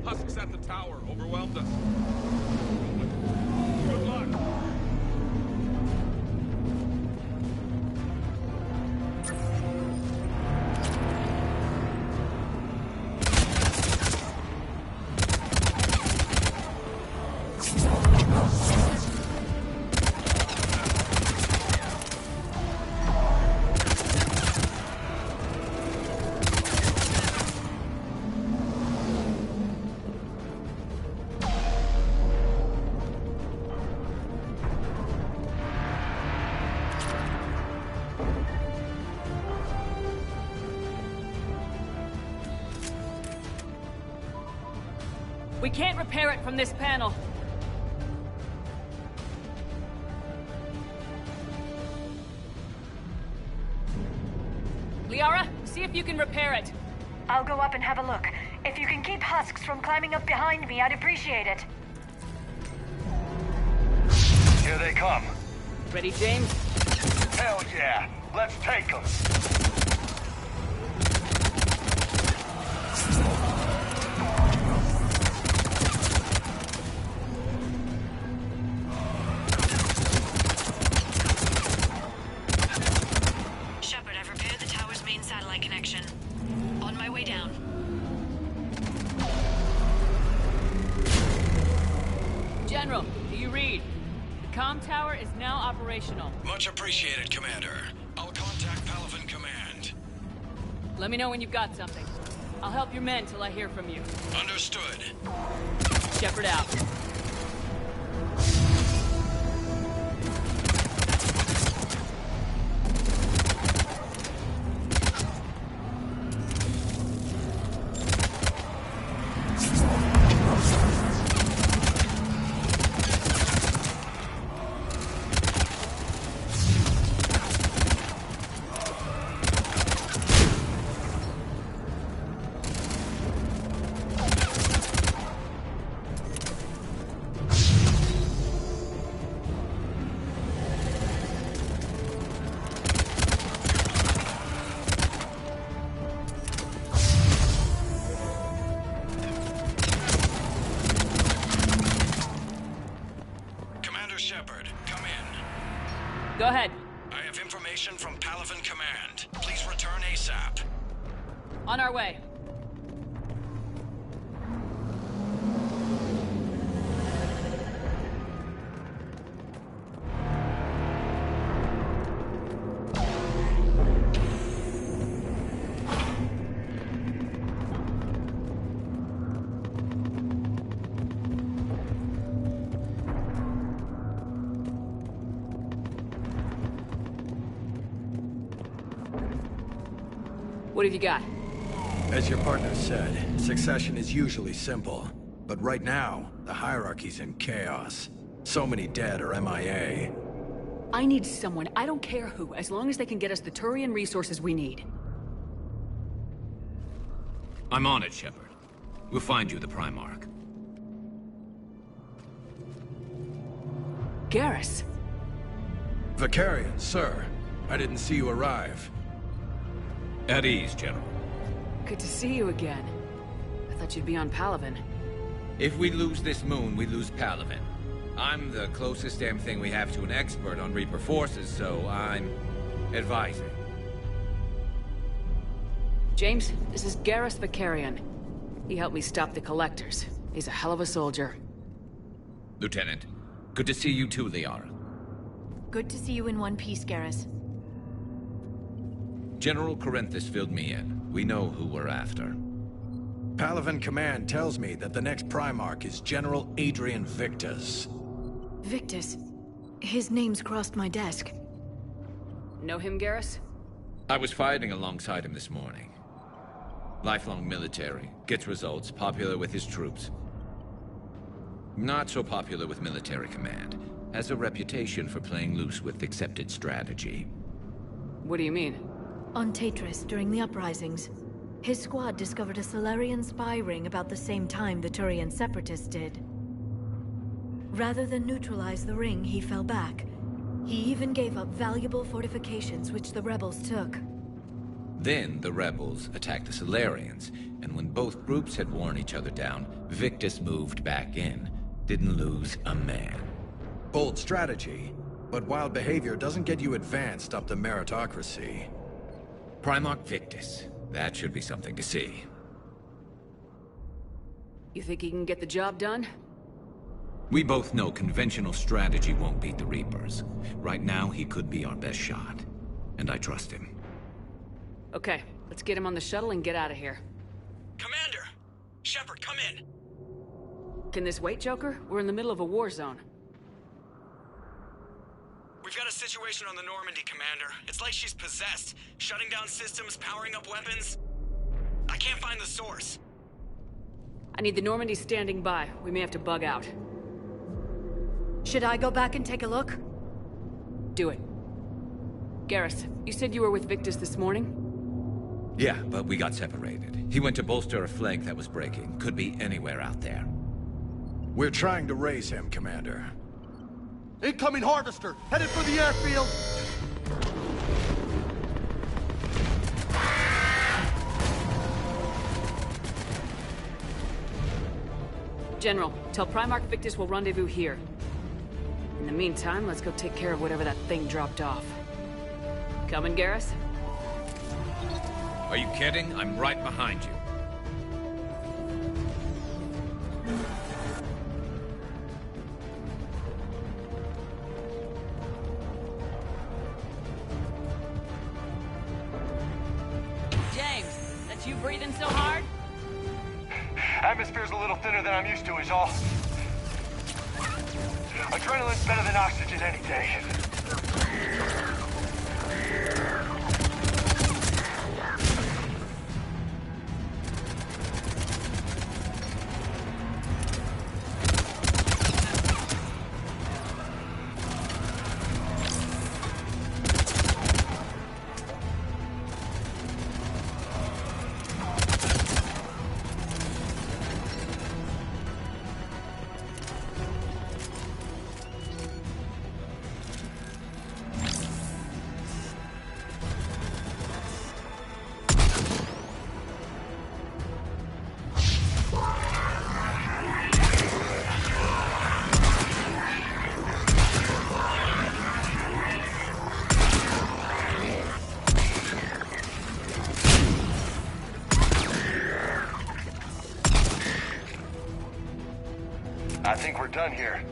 Husks at the tower overwhelmed us. Good luck. We can't repair it from this panel. Liara, see if you can repair it. I'll go up and have a look. If you can keep Husks from climbing up behind me, I'd appreciate it. Here they come. Ready, James? Hell yeah! Let's take them! Shepard, I've repaired the tower's main satellite connection. On my way down. General, do you read? The comm tower is now operational. Much appreciated, Commander. I'll contact Palaven Command. Let me know when you've got something. I'll help your men till I hear from you. Understood. Shepard out. I have information from Palaven Command. Please return ASAP. On our way. What have you got? As your partner said, succession is usually simple. But right now, the hierarchy's in chaos. So many dead or MIA. I need someone, I don't care who, as long as they can get us the Turian resources we need. I'm on it, Shepard. We'll find you the Primarch. Garrus. Vicarian, sir. I didn't see you arrive. At ease, General. Good to see you again. I thought you'd be on Palaven. If we lose this moon, we lose Palaven. I'm the closest damn thing we have to an expert on Reaper forces, so I'm advising. James, this is Garrus Vicarian. He helped me stop the Collectors. He's a hell of a soldier. Lieutenant, good to see you too, Liara. Good to see you in one piece, Garrus. General Corinthus filled me in. We know who we're after. Palaven Command tells me that the next Primarch is General Adrian Victus. Victus? His name's crossed my desk. Know him, Garrus? I was fighting alongside him this morning. Lifelong military, gets results, popular with his troops. Not so popular with military command. Has a reputation for playing loose with accepted strategy. What do you mean? On Tatris, during the uprisings, his squad discovered a Solarian spy ring about the same time the Turian Separatists did. Rather than neutralize the ring, he fell back. He even gave up valuable fortifications which the rebels took. Then the rebels attacked the Solarians, and when both groups had worn each other down, Victus moved back in. Didn't lose a man. Bold strategy, but wild behavior doesn't get you advanced up the meritocracy. Primarch Victus. That should be something to see. You think he can get the job done? We both know conventional strategy won't beat the Reapers. Right now, he could be our best shot. And I trust him. Okay, let's get him on the shuttle and get out of here. Commander! Shepard, come in! Can this wait, Joker? We're in the middle of a war zone. We've got a situation on the Normandy, Commander. It's like she's possessed. Shutting down systems, powering up weapons. I can't find the source. I need the Normandy standing by. We may have to bug out. Should I go back and take a look? Do it. Garrus, you said you were with Victus this morning? Yeah, but we got separated. He went to bolster a flank that was breaking. Could be anywhere out there. We're trying to raise him, Commander. Incoming Harvester! Headed for the airfield! General, tell Primarch Victus we'll rendezvous here. In the meantime, let's go take care of whatever that thing dropped off. Coming, Garrus? Are you kidding? I'm right behind you. James, that's you breathing so hard? Atmosphere's a little thinner than I'm used to is all. Adrenaline's better than oxygen any day. I think we're done here.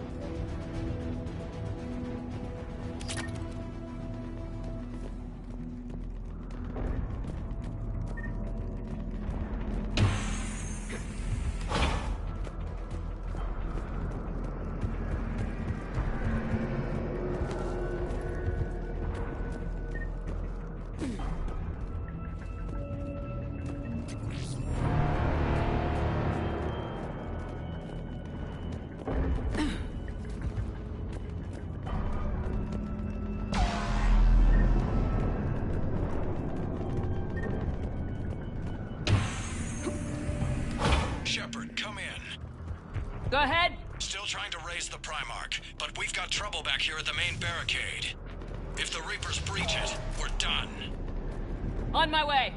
Go ahead. Still trying to raise the Primarch, but we've got trouble back here at the main barricade. If the Reapers breach it, we're done. On my way.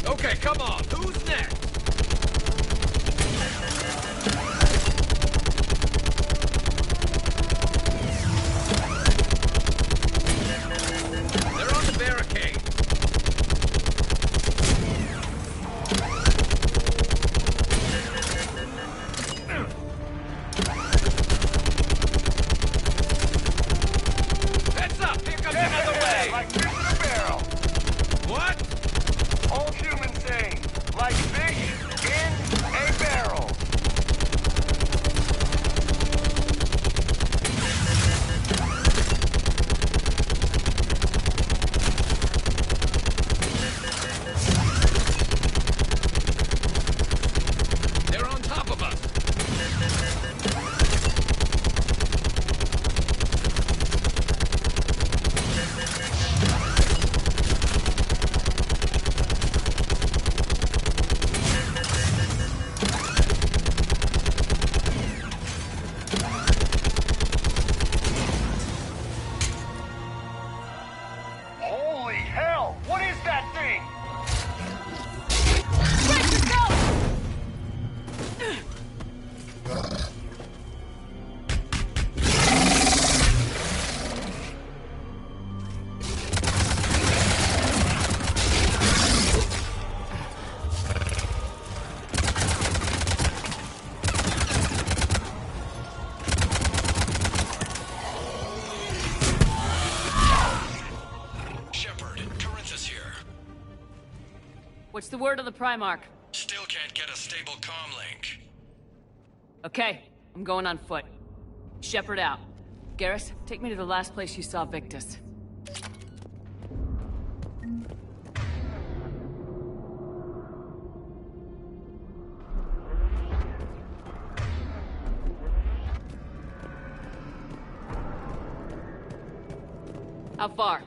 Okay, come on. Who's next? They're on the barricade. Heads up! Here comes another wave! Like fish in a barrel. What? Old human saying, like fish in a barrel. They're on top of us. Holy hell! What is that thing? What's the word on the Primarch? Still can't get a stable comm link. Okay, I'm going on foot. Shepard out. Garrus, take me to the last place you saw Victus. How far?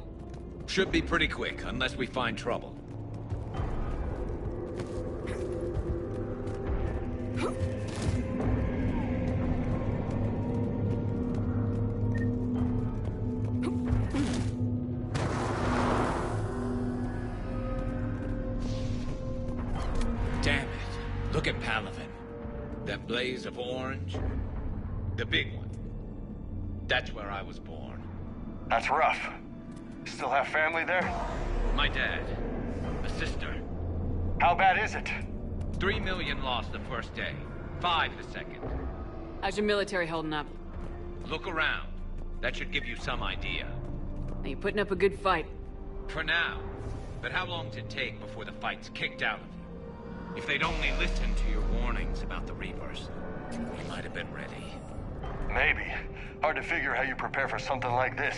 Should be pretty quick, unless we find trouble. Damn it. Look at Palaven. That blaze of orange. The big one. That's where I was born. That's rough. Still have family there? My dad. A sister. How bad is it? 3 million lost the first day. 5 the second. How's your military holding up? Look around. That should give you some idea. Are you putting up a good fight? For now. But how long does it take before the fight's kicked out of you? If they'd only listened to your warnings about the Reapers, we might have been ready. Maybe. Hard to figure how you prepare for something like this.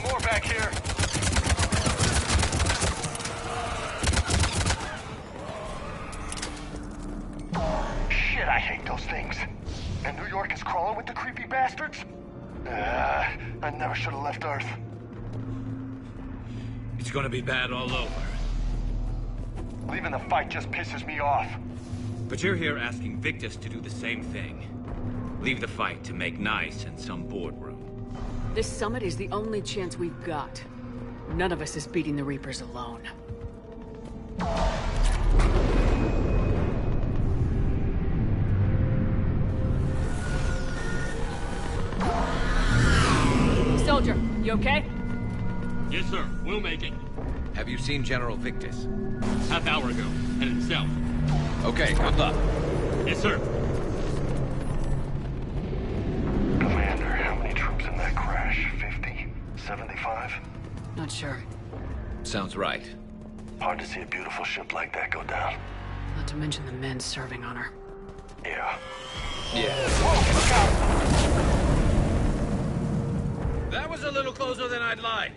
more back here. Shit, I hate those things. And New York is crawling with the creepy bastards? I never should have left Earth. It's gonna be bad all over. Leaving the fight just pisses me off. But you're here asking Victus to do the same thing. Leave the fight to make nice in some boardroom. This summit is the only chance we've got. None of us is beating the Reapers alone. Soldier, you okay? Yes, sir. We'll make it. Have you seen General Victus? Half hour ago. Headed south. Okay, good luck. Yes, sir. Commander, how many troops in that crash? 50? 75? Not sure. Sounds right. Hard to see a beautiful ship like that go down. Not to mention the men serving on her. Yeah. Yeah. Whoa, look out! That was a little closer than I'd like.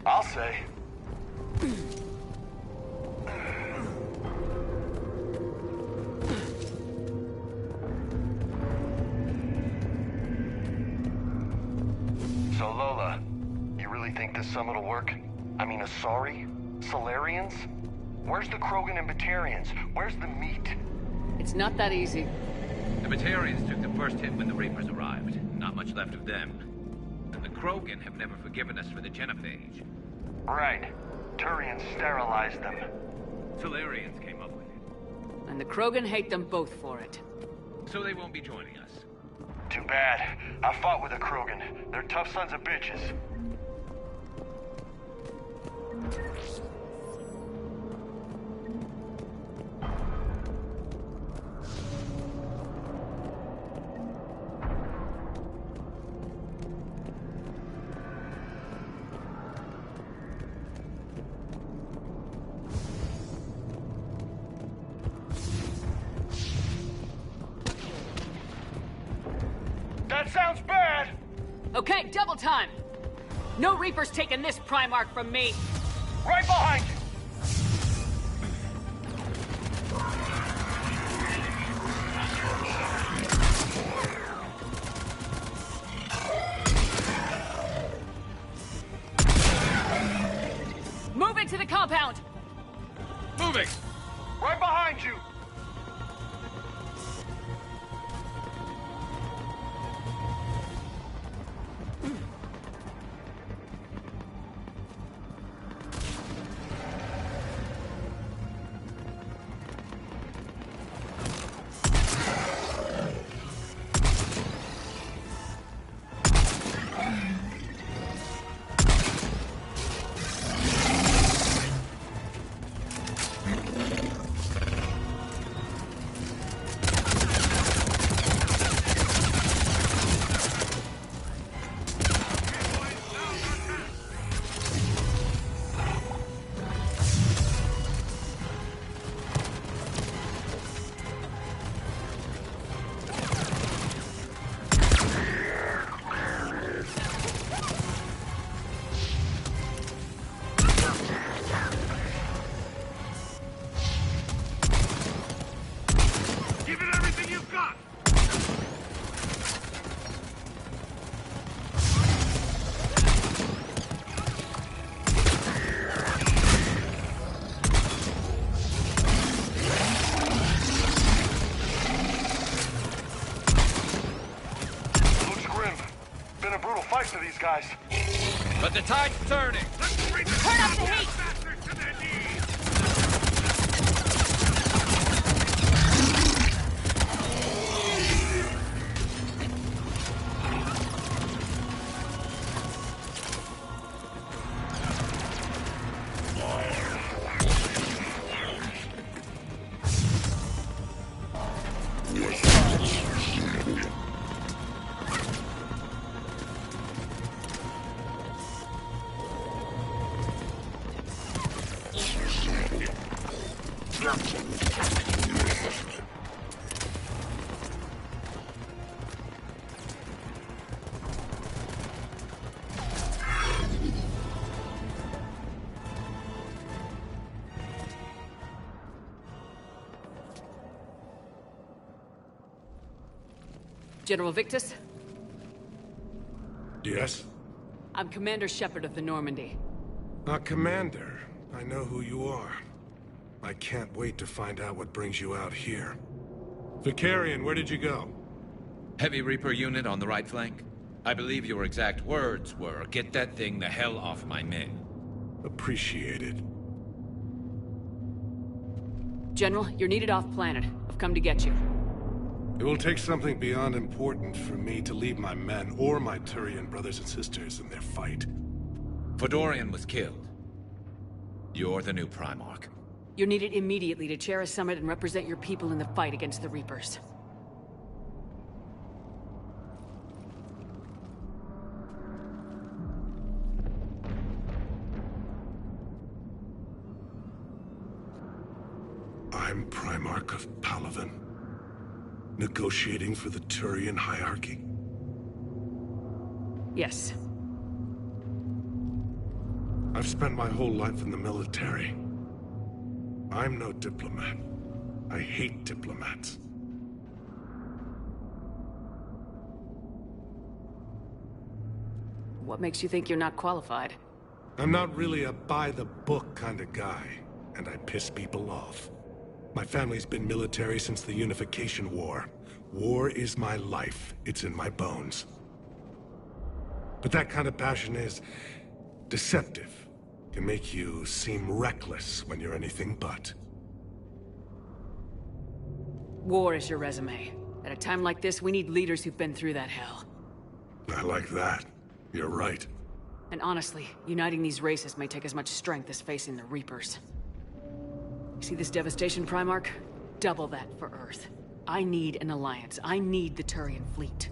I'll say. So Lola, you really think this summit will work? I mean, Asari? Solarians? Where's the Krogan and Batarians? Where's the meat? It's not that easy. The Batarians took the first hit when the Reapers arrived. Not much left of them. And the Krogan have never forgiven us for the genophage. Right. Turians sterilized them. Solarians came up with it. And the Krogan hate them both for it. So they won't be joining us. Too bad. I fought with the Krogan. They're tough sons of bitches. That sounds bad! Okay, double time! No Reaper's taking this Primarch from me! Right behind you! Move into the compound! Moving! Right behind you! To these guys. But the tide's turning. Turn up the heat! General Victus? Yes? I'm Commander Shepard of the Normandy. Commander. I know who you are. I can't wait to find out what brings you out here. Vicarian, where did you go? Heavy Reaper unit on the right flank. I believe your exact words were, "Get that thing the hell off my men." Appreciated. General, you're needed off-planet. I've come to get you. It will take something beyond important for me to leave my men or my Turian brothers and sisters in their fight. Fodorian was killed. You're the new Primarch. You're needed immediately to chair a summit and represent your people in the fight against the Reapers. I'm Primarch of Palaven. Negotiating for the Turian hierarchy? Yes. I've spent my whole life in the military. I'm no diplomat. I hate diplomats. What makes you think you're not qualified? I'm not really a by-the-book kind of guy, and I piss people off. My family's been military since the Unification War. War is my life. It's in my bones. But that kind of passion is deceptive. Can make you seem reckless when you're anything but. War is your resume. At a time like this, we need leaders who've been through that hell. I like that. You're right. And honestly, uniting these races may take as much strength as facing the Reapers. See this devastation, Primarch? Double that for Earth. I need an alliance. I need the Turian fleet.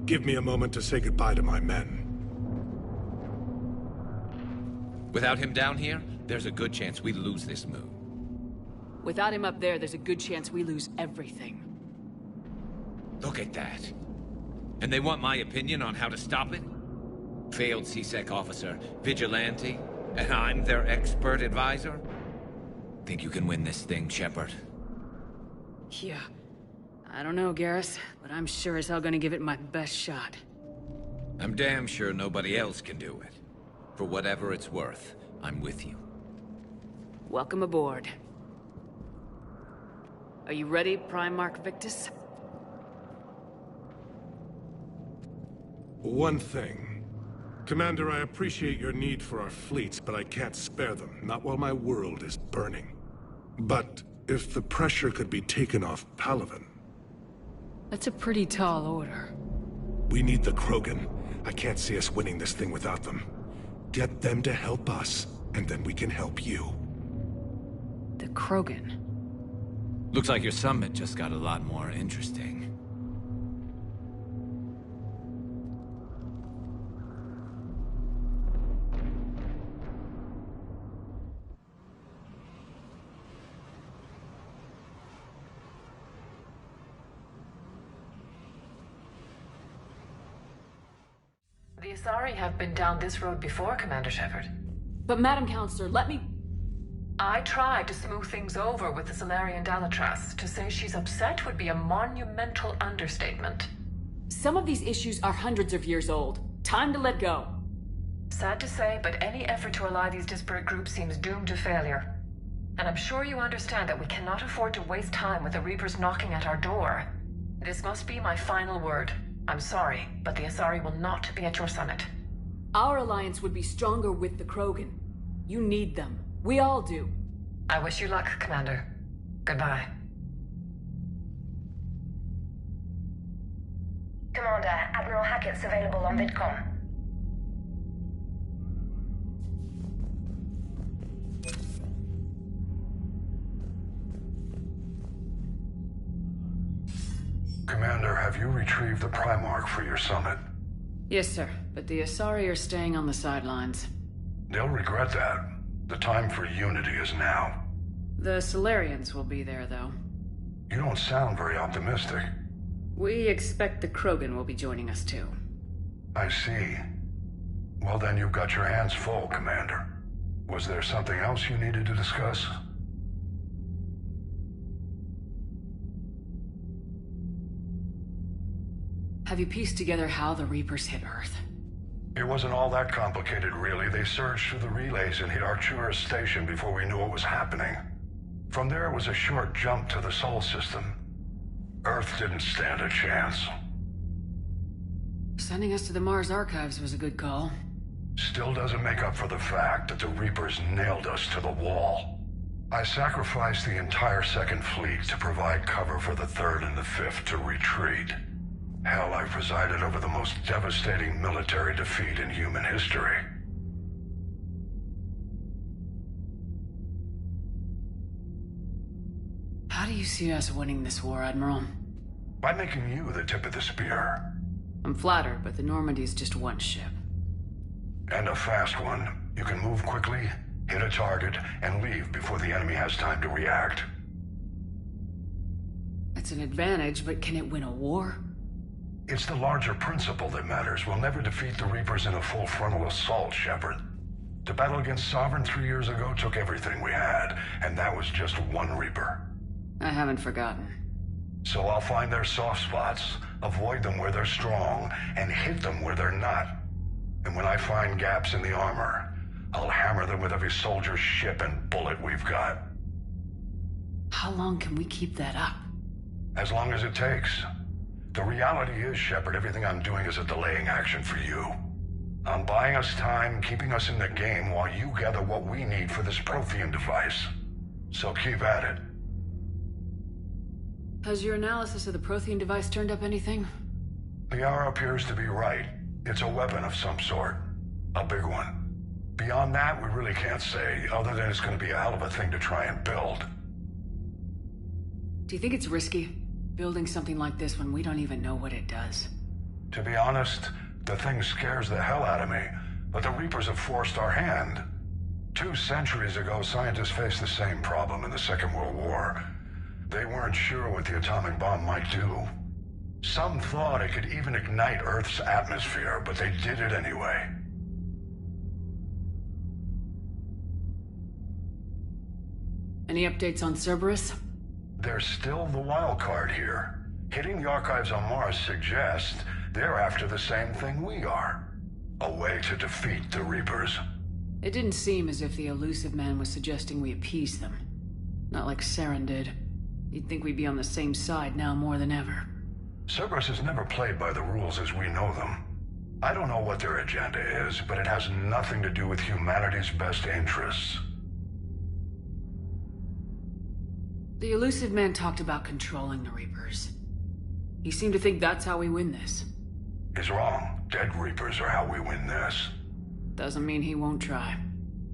Give me a moment to say goodbye to my men. Without him down here, there's a good chance we lose this move. Without him up there, there's a good chance we lose everything. Look at that. And they want my opinion on how to stop it? Failed CSEC officer, vigilante, and I'm their expert advisor? Think you can win this thing, Shepard? Yeah. I don't know, Garrus, but I'm sure as hell gonna give it my best shot. I'm damn sure nobody else can do it. For whatever it's worth, I'm with you. Welcome aboard. Are you ready, Primarch Victus? One thing. Commander, I appreciate your need for our fleets, but I can't spare them, not while my world is burning. But if the pressure could be taken off Palaven... That's a pretty tall order. We need the Krogan. I can't see us winning this thing without them. Get them to help us, and then we can help you. The Krogan? Looks like your summit just got a lot more interesting. The Asari have been down this road before, Commander Shepard. But Madam Counselor, let me... I tried to smooth things over with the Salarian Dalatras. To say she's upset would be a monumental understatement. Some of these issues are hundreds of years old. Time to let go. Sad to say, but any effort to ally these disparate groups seems doomed to failure. And I'm sure you understand that we cannot afford to waste time with the Reapers knocking at our door. This must be my final word. I'm sorry, but the Asari will not be at your summit. Our alliance would be stronger with the Krogan. You need them. We all do. I wish you luck, Commander. Goodbye. Commander, Admiral Hackett's available on VidCom. Commander, have you retrieved the Primarch for your summit? Yes, sir. But the Asari are staying on the sidelines. They'll regret that. The time for unity is now. The Solarians will be there, though. You don't sound very optimistic. We expect the Krogan will be joining us, too. I see. Well, then you've got your hands full, Commander. Was there something else you needed to discuss? Have you pieced together how the Reapers hit Earth? It wasn't all that complicated, really. They surged through the relays and hit Arcturus Station before we knew what was happening. From there, it was a short jump to the Sol system. Earth didn't stand a chance. Sending us to the Mars Archives was a good call. Still doesn't make up for the fact that the Reapers nailed us to the wall. I sacrificed the entire Second Fleet to provide cover for the Third and the Fifth to retreat. Hell, I presided over the most devastating military defeat in human history. How do you see us winning this war, Admiral? By making you the tip of the spear. I'm flattered, but the Normandy's just one ship. And a fast one. You can move quickly, hit a target, and leave before the enemy has time to react. It's an advantage, but can it win a war? It's the larger principle that matters. We'll never defeat the Reapers in a full frontal assault, Shepard. The battle against Sovereign 3 years ago took everything we had, and that was just one Reaper. I haven't forgotten. So I'll find their soft spots, avoid them where they're strong, and hit them where they're not. And when I find gaps in the armor, I'll hammer them with every soldier, ship, and bullet we've got. How long can we keep that up? As long as it takes. The reality is, Shepard, everything I'm doing is a delaying action for you. I'm buying us time, keeping us in the game while you gather what we need for this Prothean device. So keep at it. Has your analysis of the Prothean device turned up anything? Liara appears to be right. It's a weapon of some sort. A big one. Beyond that, we really can't say, other than it's going to be a hell of a thing to try and build. Do you think it's risky? Building something like this when we don't even know what it does? To be honest, the thing scares the hell out of me, but the Reapers have forced our hand. 2 centuries ago, scientists faced the same problem in the Second World War. They weren't sure what the atomic bomb might do. Some thought it could even ignite Earth's atmosphere, but they did it anyway. Any updates on Cerberus? They're still the wild card here. Hitting the archives on Mars suggests they're after the same thing we are. A way to defeat the Reapers. It didn't seem as if the elusive man was suggesting we appease them. Not like Saren did. You'd think we'd be on the same side now more than ever. Cerberus has never played by the rules as we know them. I don't know what their agenda is, but it has nothing to do with humanity's best interests. The elusive man talked about controlling the Reapers. He seemed to think that's how we win this. He's wrong. Dead Reapers are how we win this. Doesn't mean he won't try.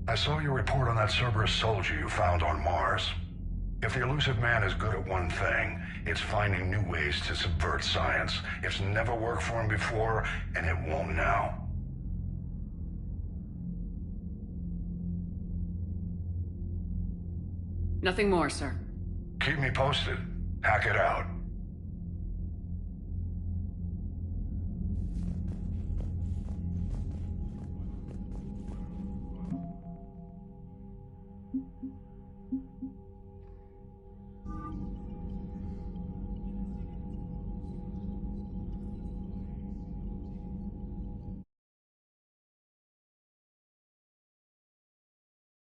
I saw your report on that Cerberus soldier you found on Mars. If the elusive man is good at one thing, it's finding new ways to subvert science. It's never worked for him before, and it won't now. Nothing more, sir. Keep me posted. Hack it out.